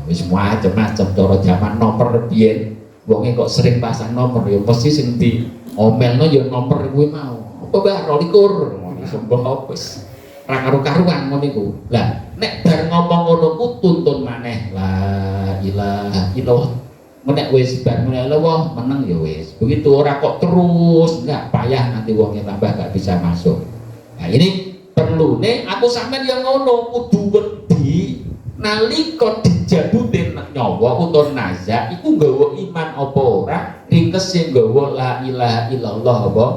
Wis macem-macem cara jaman nomor biyen wonge kok sering pasang nomor ya mesti sing diomelno ya nomor kuwi mau. Apa Mbah 22 sombong wis ra karu-karuan ngono iku. Lah nek bar ngomong ngono ku tuntun maneh la ilaha illallah. Nek wis bar Allah meneng ya wis. Begitu ora kok terus enggak payah nanti wongnya tambah enggak bisa masuk. Nah ini perlune aku sampean yang ngono kudu wedi nalika dijabutin nyawa utawa nazak iku nggawa iman apa ora ringkes sing nggawa la ilaha illallah apa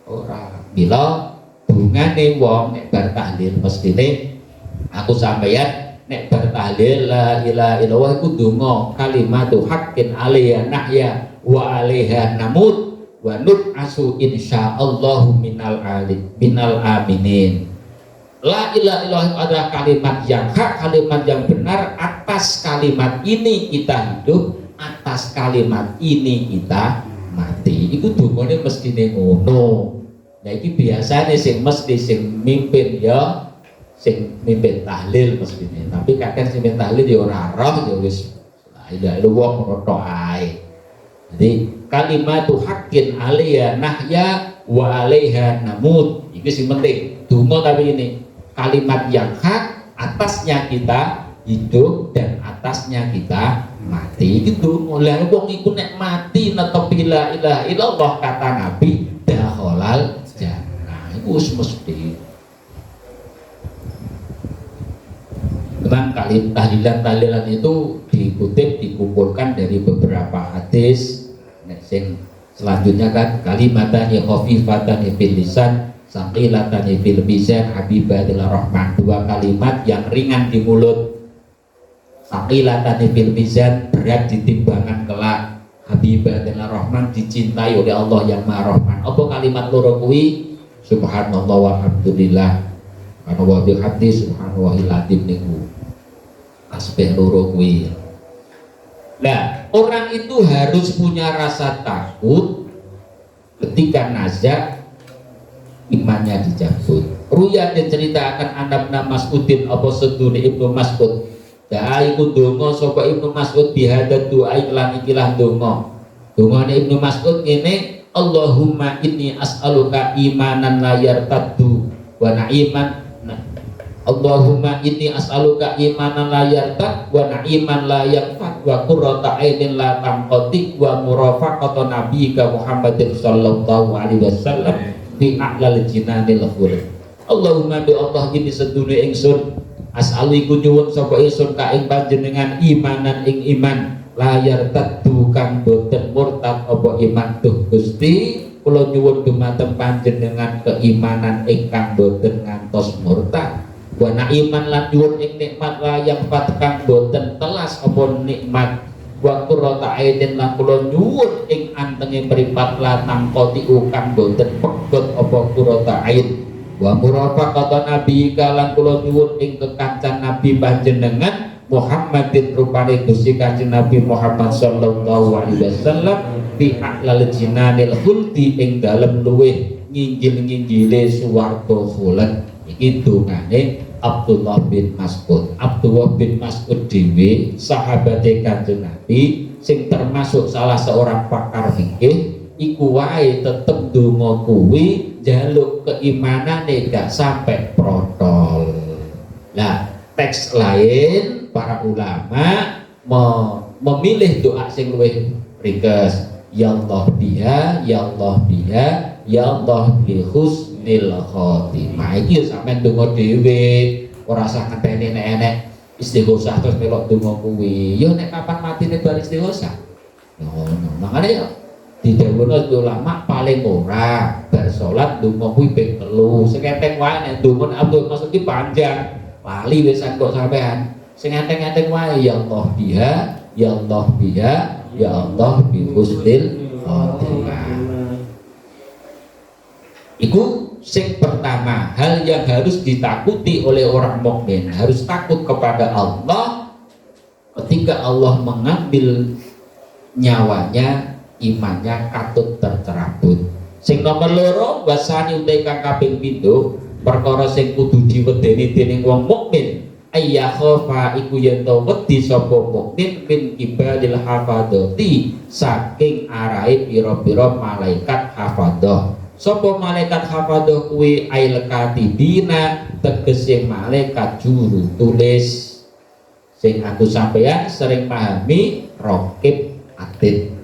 ora. Bila bungane wong nek bar tahlil mestine aku sampeyan nek bar tahlil la ilaha illallah iku donga kalimatu haqqin alaiha nahya wa alaiha namut wa nub'asu insyaallahu minal aminin. La ilaha illallah adalah kalimat yang hak, kalimat yang benar. Atas kalimat ini kita hidup, atas kalimat ini kita mati. Iku dongane mestine ngono. Nah iki biasane sing mesti sing mimpin ya sing mimpin tahlil mestine. Tapi kadang sing mimpin tahlil ya ora roh ya wis la ilaha illallah ngono ae. Jadi kalimatu haqqin alaiha nahya wa alaiha namut. Iki sing penting. Donga tapi ini kalimat yang hak, atasnya kita hidup dan atasnya kita mati. Itu mulai wong iku nek mati netepi la ilaha illallah kata Nabi dakhalal jannah. Iku wis mesti. Memang tahlilan itu dikumpulkan dari beberapa hadis. Sing selanjutnya kan kalimatan ya khafifatan fil lisan saqilatan fil mizan habibatil rahman. Dua kalimat yang ringan di mulut, saqilatan fil mizan berat di timbangan kelak, habibatil rahman dicintai oleh Allah yang Maha Rahman. Apa kalimat loro kuwi? Subhanallah walhamdulillah wa bihamdi subhanallahil azim niku. Tasbih loro kuwi. Nah, orang itu harus punya rasa takut ketika nazak imannya dicabut. Ruya diceritakan anak Mas'udin apa sedune Ibnu Mas'ud. Da'i ku donga sapa Ibnu Mas'ud bihadat doa iklan ikilah donga. Dongane Ibnu Mas'ud ngene, Allahumma inni as'aluka imanan la yartaddu wa na'iman. Allahumma inni as'aluka imanan la yartad wa na'iman la yanfad wa qurrata ainin la tanqati wa murafaqata nabiyyika Muhammadin sallallahu alaihi wasallam fi a'lal jinanil khuld. Allahumma bi Allah ini sedune ingsun as'alu iku nyuwun sapa ingsun ka ing panjenengan imanan ing iman la yartad kang boten murtad apa iman duh Gusti kula nyuwun dumateng panjenengan keimanan ingkang boten ngantos murtad. Wa na'iman lan nyuwun ing nikmat layang kang boten telas apa nikmat. Wa qurrata ainin lan kula nyuwun ing antenge mripat latang koti kang boten pegot apa qurrata ain. Wa murafaqatan nabi kalan kula nyuwun ing kekancan nabi panjenengan Muhammadin rupane Gusti Kanjeng Nabi Muhammad sallallahu alaihi wasallam fi a'lal jinanil khuldi ing dalem luweh nginggil-nginggile swarga khulad. Iki dongane Abdullah bin Mas'ud. Abdullah bin Mas'ud dhewe sahabate Kanjeng Nabi sing termasuk salah seorang pakar fikih iku wae tetep donga kuwi njaluk keimanane gak sampai protol. Nah, teks lain para ulama memilih doa sing luwih ringkes. Ya Allah biha, ya Allah biha, ya Allah bi husnil khotimah. Iki sampean donga dhewe, ora usah ngenteni nek enek istighosah terus melok donga kuwi. Ya nek kapan matine bar istighosah. Ngono. Makane ya didhawuhna ulama paling ora bar salat donga kuwi ping 3. Sing enteng wae nek donga Abdul Mas'ud iki panjang. Lali wis kok sampean. Sing enteng-enteng wae ya Allah biha, ya Allah biha, ya Allah bi husnil khotimah. Iku sing pertama, hal yang harus ditakuti oleh orang mukmin, harus takut kepada Allah ketika Allah mengambil nyawanya, imannya katut tercerabut. Sing nomor loro wasani utai kang kaping 7 perkara sing kudu diwedeni dening wong mukmin ayya khofa iku yen to wedi sapa mukmin min ibadil hafadzati saking arahe pira-pira malaikat hafadzah. Sapa malaikat hafadzah kuwi ail katibina tegese malaikat juru tulis. Sing aku sampeyan sering pahami raqib atid.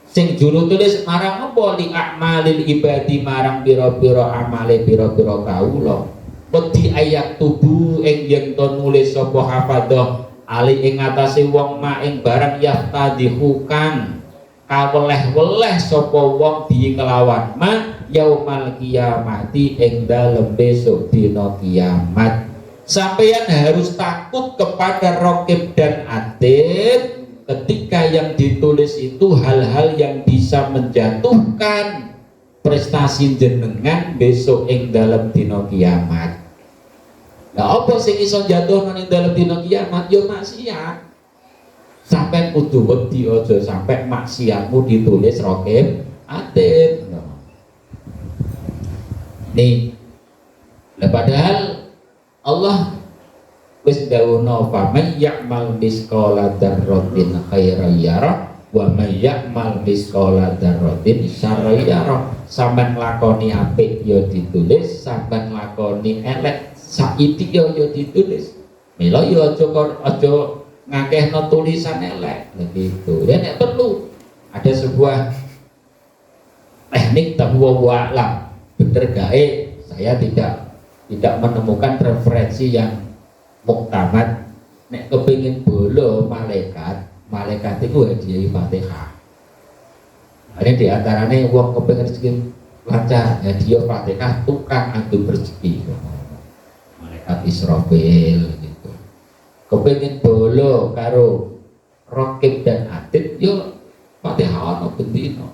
Sing juru tulis marang apa li a'malil ibadi marang pira-pira amale pira-pira kawula. Wedi ayat tubuh ing yen to nulis sapa hafadzah ali ing atase wong mak ing barang yaftadihu kang kaweleh-weleh sapa wong di kelawan ma yaumal kiamati ing dalem besok dina kiamat. Sampeyan harus takut kepada raqib dan atid ketika yang ditulis itu hal-hal yang bisa menjatuhkan prestasi jenengan besok ing dalam dina kiamat. Nah, apa sing iso jatuhkan ing dalam dina kiamat? Yo maksiat. Sampai kudu wedi aja sampai maksiatmu ditulis raqib atid. Nih. Lah padahal Allah wis dawuhna fa may ya'mal misqala dzarratin khairan yara wa may ya'mal misqala dzarratin syarran yara. Sampeyan nglakoni apik ya ditulis, sampeyan nglakoni elek saiki ya ditulis. Mila ya aja ngakehno tulisan elek begitu. Ya nek perlu ada sebuah teknik tahu alam bener gae saya tidak menemukan referensi yang muktamad. Nek kepingin bolo malaikat itu hadiah Fatihah. Ini diantaranya wong kepingin rezeki lancar hadiah Fatihah tukang adu rezeki. Malaikat Israfil gitu. Kepingin bolo karo raqib dan atid yo Fatihah ono bendino.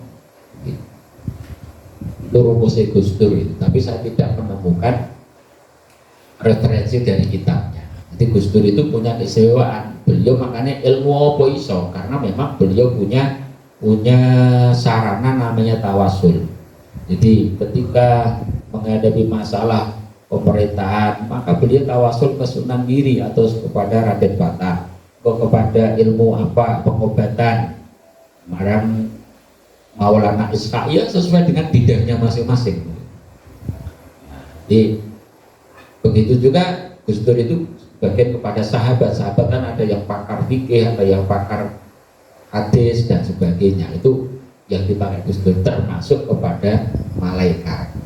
Itu rumusnya Gus Dur itu, tapi saya tidak menemukan referensi dari kitabnya. Jadi Gus Dur itu punya keistimewaan, beliau makanya ilmu apa iso karena memang beliau punya sarana namanya tawasul. Jadi ketika menghadapi masalah pemerintahan maka beliau tawasul ke Sunan Giri atau kepada Raden Batak, kepada ilmu apa pengobatan marang Maulana Ishaq ya sesuai dengan bidangnya masing-masing. Jadi begitu juga Gus Dur itu bagian kepada sahabat-sahabat kan ada yang pakar fikih, ada yang pakar hadis dan sebagainya. Itu yang dipakai Gus Dur termasuk kepada malaikat.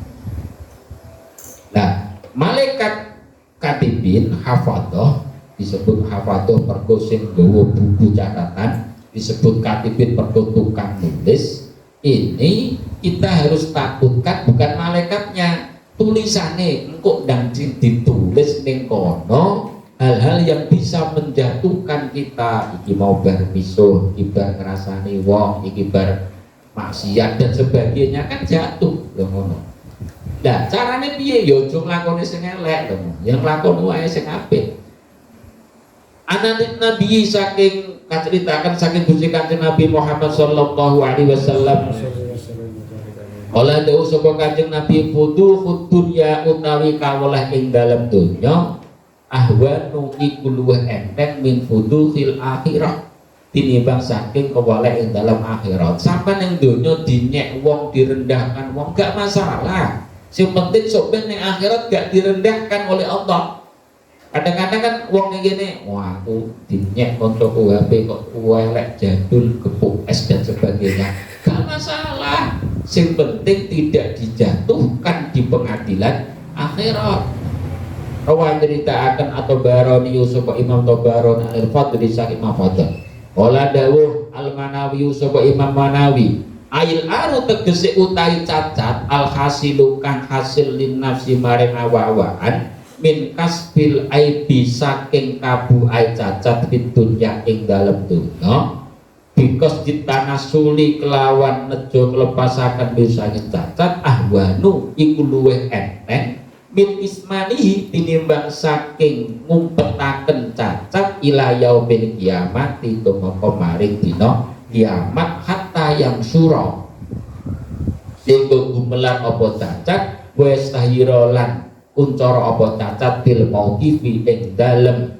Nah, malaikat katibin hafadzah disebut hafadzah mergo sing nggawa buku catatan, disebut katibin mergo tukang nulis. Ini kita harus takutkan bukan malaikatnya, tulisannya engkau dan ditulis ning kono hal-hal yang bisa menjatuhkan kita. Iki mau bar misuh, iki bar ngrasani wong, iki bar maksiat dan sebagainya kan jatuh lho ngono. Lah carane piye ya aja nglakoni sing elek lho, yang nglakoni wae sing apik. Ananin Nabi saking kaceritakan saking gusti Kanjeng Nabi Muhammad sallallahu alaihi wasallam. Ola dawuh sapa Kanjeng Nabi fuduhud dunya utawi kawelah ing dalem donya ahwanu iku luwih enteng min fuduhil akhirah tinimbang saking kawelah ing dalem akhirat. Sampai ning donya dinyek wong direndahkan wong gak masalah. Sing penting sok ben ning akhirat gak direndahkan oleh Allah. Kadang-kadang kan wong ngene, wah aku dinyek koncoku HP kok elek jadul gepuk es dan sebagainya. Gak masalah. Sing penting tidak dijatuhkan di pengadilan akhirat. Rawan cerita akan atau baroni Yusuf Imam Tabarani al-Fadli saking mafadzah. Ola dawuh al-Manawi Yusuf Imam Manawi. Ail aru tegese utai cacat al-hasilu kang hasil lin nafsi maring awa-awaan min kasbil aibi saking kabu ai cacat fitunya ing dalem dunya because ditanasuli kelawan nejo kelepasaken bisane cacat ahwanu iku luwih enteng min ismanihi tinimbang saking ngumpetaken cacat ila yaumil kiamat tumeka maring dina kiamat hatta yang surah sehingga gumelan apa cacat wes tahirolan uncara apa cacat bil mauqifi ing dalem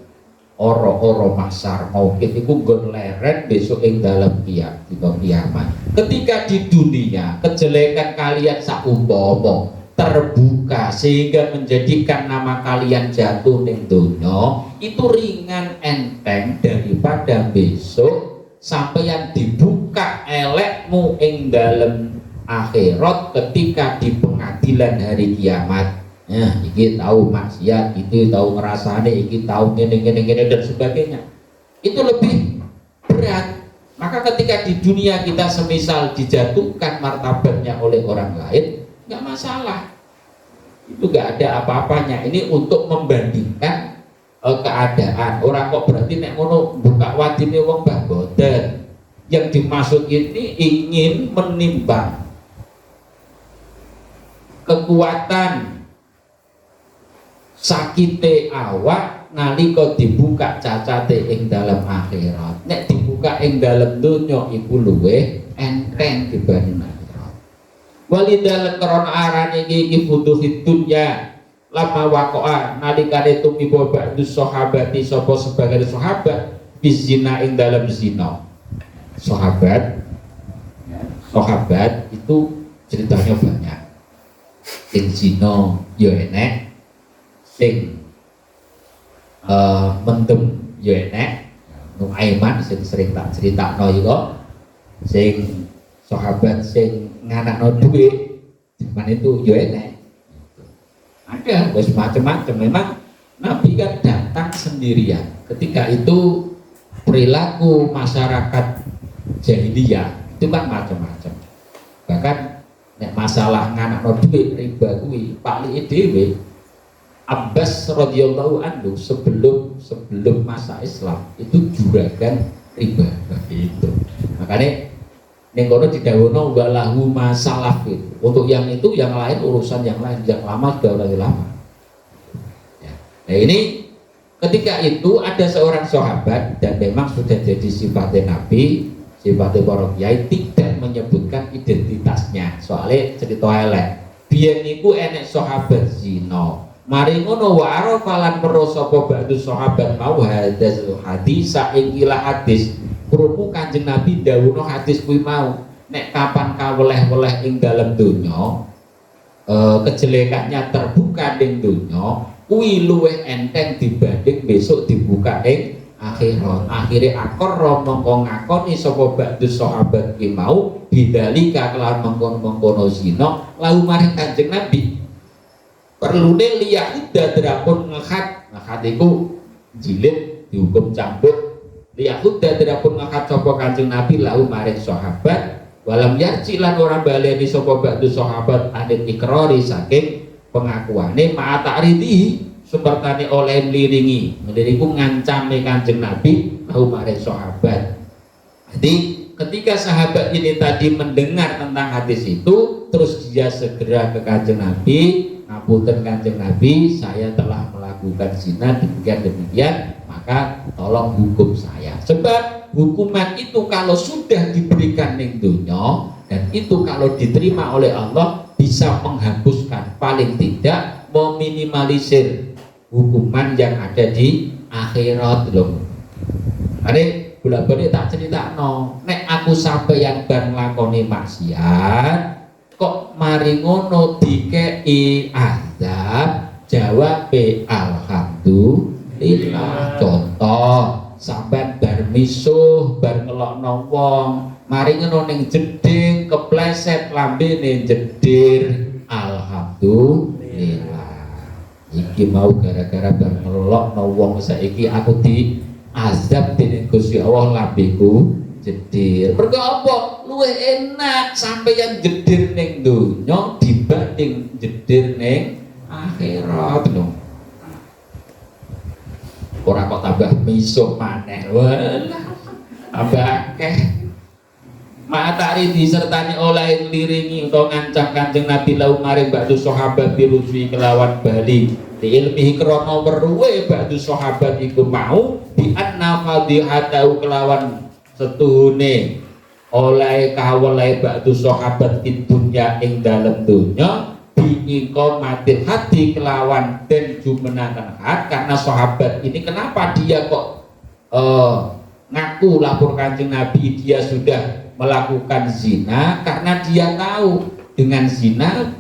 ora-ora masar mauqif iku nggon leren besok ing dalem kiamat. Ketika di dunia kejelekan kalian saumpama terbuka sehingga menjadikan nama kalian jatuh ning donya itu ringan enteng daripada besok sampeyan dibuka elekmu ing dalem akhirat ketika di pengadilan hari kiamat. Nah, iki tahu maksiat, itu tahu ngerasane, iki tahu gini dan sebagainya. Itu lebih berat. Maka ketika di dunia kita semisal dijatuhkan martabatnya oleh orang lain, nggak masalah. Itu nggak ada apa-apanya. Ini untuk membandingkan keadaan. Orang kok berarti nek ngono buka wadine wong mbah boten. Yang dimaksud ini ingin menimbang kekuatan sakite awak nalika dibuka cacate ing dalam akhirat. Nek dibuka ing dalam donya iku luwih enteng dibanding akhirat. Walidalan krana arane iki futuhid dunya lama waqa'a nalikane tumiba ba'du sahabati sapa sebagian sahabat bizina ing dalam zina. Sahabat itu ceritanya banyak. Sing zina ya enek, sing mendem ya enek, Nuaiman sing sering tak critakno iku, sing sahabat sing nganakno dhuwit zaman itu ya enek. Ada wis macam-macam. Memang Nabi kan datang sendirian. Ketika itu perilaku masyarakat jahiliyah itu kan macam-macam. Bahkan nek masalah nganakno dhuwit riba kuwi paklike dhewe Abbas radhiyallahu anhu sebelum masa Islam itu juragan riba itu. Makanya ning kono didhawuhno walahu masalaf itu. Untuk yang itu yang lain urusan yang lain, yang lama sudah lama. Ya. Nah ini ketika itu ada seorang sahabat dan memang sudah jadi sifatnya Nabi, sifatnya para kiai tidak menyebutkan identitasnya. Soalnya cerita elek. Biyen niku enek sahabat zina. Mari ngono wa arafa lan weruh sapa ba'du sahabat mau hadis ing ila hadis. Krungu Kanjeng Nabi dawuhna hadis kuwi mau. Nek kapan kaweleh-weleh ing dalem donya kejelekannya terbuka ning donya kuwi luwih enteng dibanding besok dibuka ing akhirat. Akhire akor mongko ngakoni sapa ba'du sahabat ki mau bidalika kelawan mengkono zina lalu maring Kanjeng Nabi. Perlune liyahuda drapun ngekhat iku jilid dihukum cambuk. Liyahuda drapun ngekhat sapa Kanjeng Nabi lalu maring sahabat walam yarji lan ora baleni sapa ba'du sahabat anil ikrari saking pengakuane ma ta'ridi sumbertane oleh mliringi. Mliriku ngancame Kanjeng Nabi lalu maring sahabat. Jadi ketika sahabat ini tadi mendengar tentang hadis itu terus dia segera ke Kanjeng Nabi. Ngapunten Kanjeng Nabi, saya telah melakukan zina demikian, maka tolong hukum saya. Sebab hukuman itu kalau sudah diberikan ning dunya dan itu kalau diterima oleh Allah bisa menghapuskan, paling tidak meminimalisir hukuman yang ada di akhirat loh. Ane bolak-balik tak critakno, nek aku sampai yang bar nglakoni maksiat kok mari ngono dikei azab jawab alhamdulillah. Contoh sampean bar misuh bar ngelokno wong mari ngono ning jeding kepleset lambene jedir alhamdulillah. Iki mau gara-gara bar ngelokno wong saiki aku di azab dening Gusti Allah lambeku jedir. Mergo apa? Luwih enak sampeyan jedir ning donya dibanding jedir ning akhirat lho. Ora kok tambah misuh maneh. Walah, tambah akeh. Ma'atari disertani oleh liringi utawa ngancam Kanjeng Nabi lau maring ba'du sahabat dirujui kelawan bali di ilmihi krana weruhe ba'du sahabat iku mau bi anna fadhihatahu kelawan setuhune oleh kaweleh ba'du sahabat di dunya ing dalem dunya diiko mati hati kelawan den jumenaken hat. Karena sahabat ini kenapa dia kok ngaku lapor Kanjeng Nabi dia sudah melakukan zina? Karena dia tahu dengan zina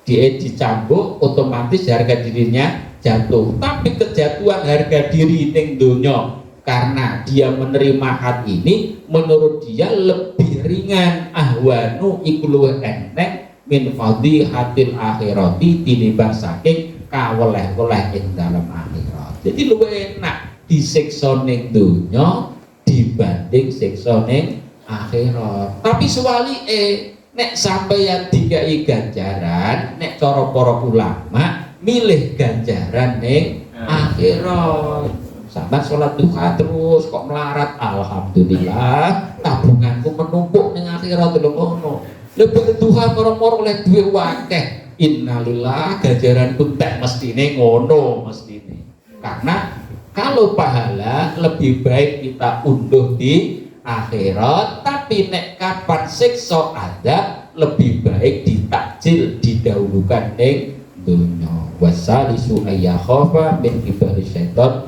dia dicambuk otomatis harga dirinya jatuh. Tapi kejatuhan harga diri ning donya karena dia menerima hal ini menurut dia lebih ringan, ahwanu iku luwih enteng min fadhihatil akhirati tinimbang saking kaweleh-weleh ing dalam akhirat. Jadi luwih enak disiksa ning donya dibanding siksa ning akhirat. Tapi sewalike nek sampeyan dikai ganjaran, nek cara para ulama milih ganjaran ning akhirat. Sampai sholat duha terus kok melarat, alhamdulillah tabunganku menumpuk ning akhirat lho ngono. Lebih duha moro-moro oleh duwe wakeh, innalillah ganjaranku tak mestine ngono mestine. Karena kalau pahala lebih baik kita unduh di akhirat, tapi nek kapan siksa ada lebih baik ditakjil didahulukan ning dunya. Wasalisu ayyakhafa min kibari syaitan.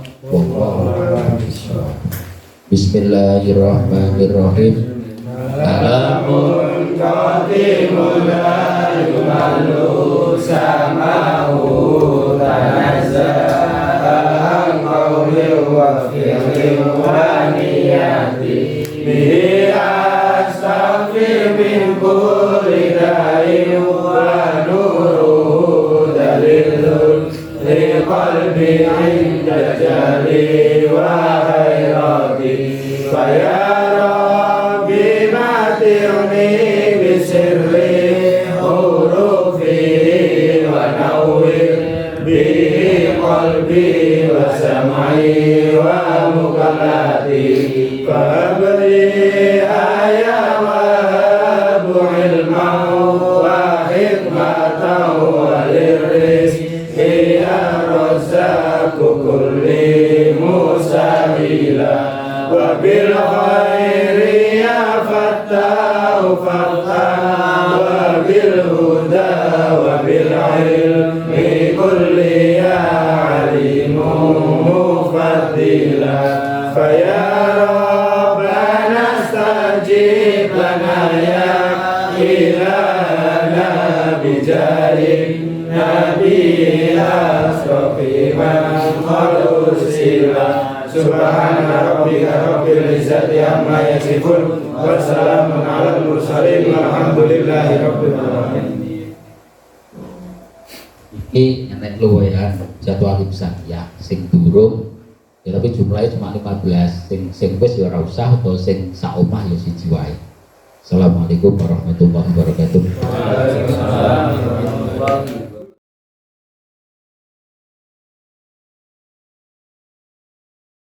Bismillahirrahmanirrahim. Alamun qadimun la yumalu samahu tanazzaha qawli wa fi'li wa niyati bihi astaghfir min kulli da'in wa nuru dalilun li qalbi inda jali wa khairati faya qalbi wa sam'i wa mukallati fabli ayya wa ilman wa hikmatan wa lirizqi ya razzaqu kulli musahila wa bil khairi ya fattahu fattah wa bil huda wa bil ilmi kulli mufaddila faya rabbana stajib lana ya ilahana bijarin nabi asrofi man khalusila subhana rabbika rabbil izzati amma yasifun wassalamun ala mursalin walhamdulillahi rabbil alamin. Iki nek luwehan satu alim ya sing durung ya tapi jumlahnya cuma 15, sing wis ya ora usah atau sing sak omah ya siji wae. Assalamualaikum warahmatullahi wabarakatuh.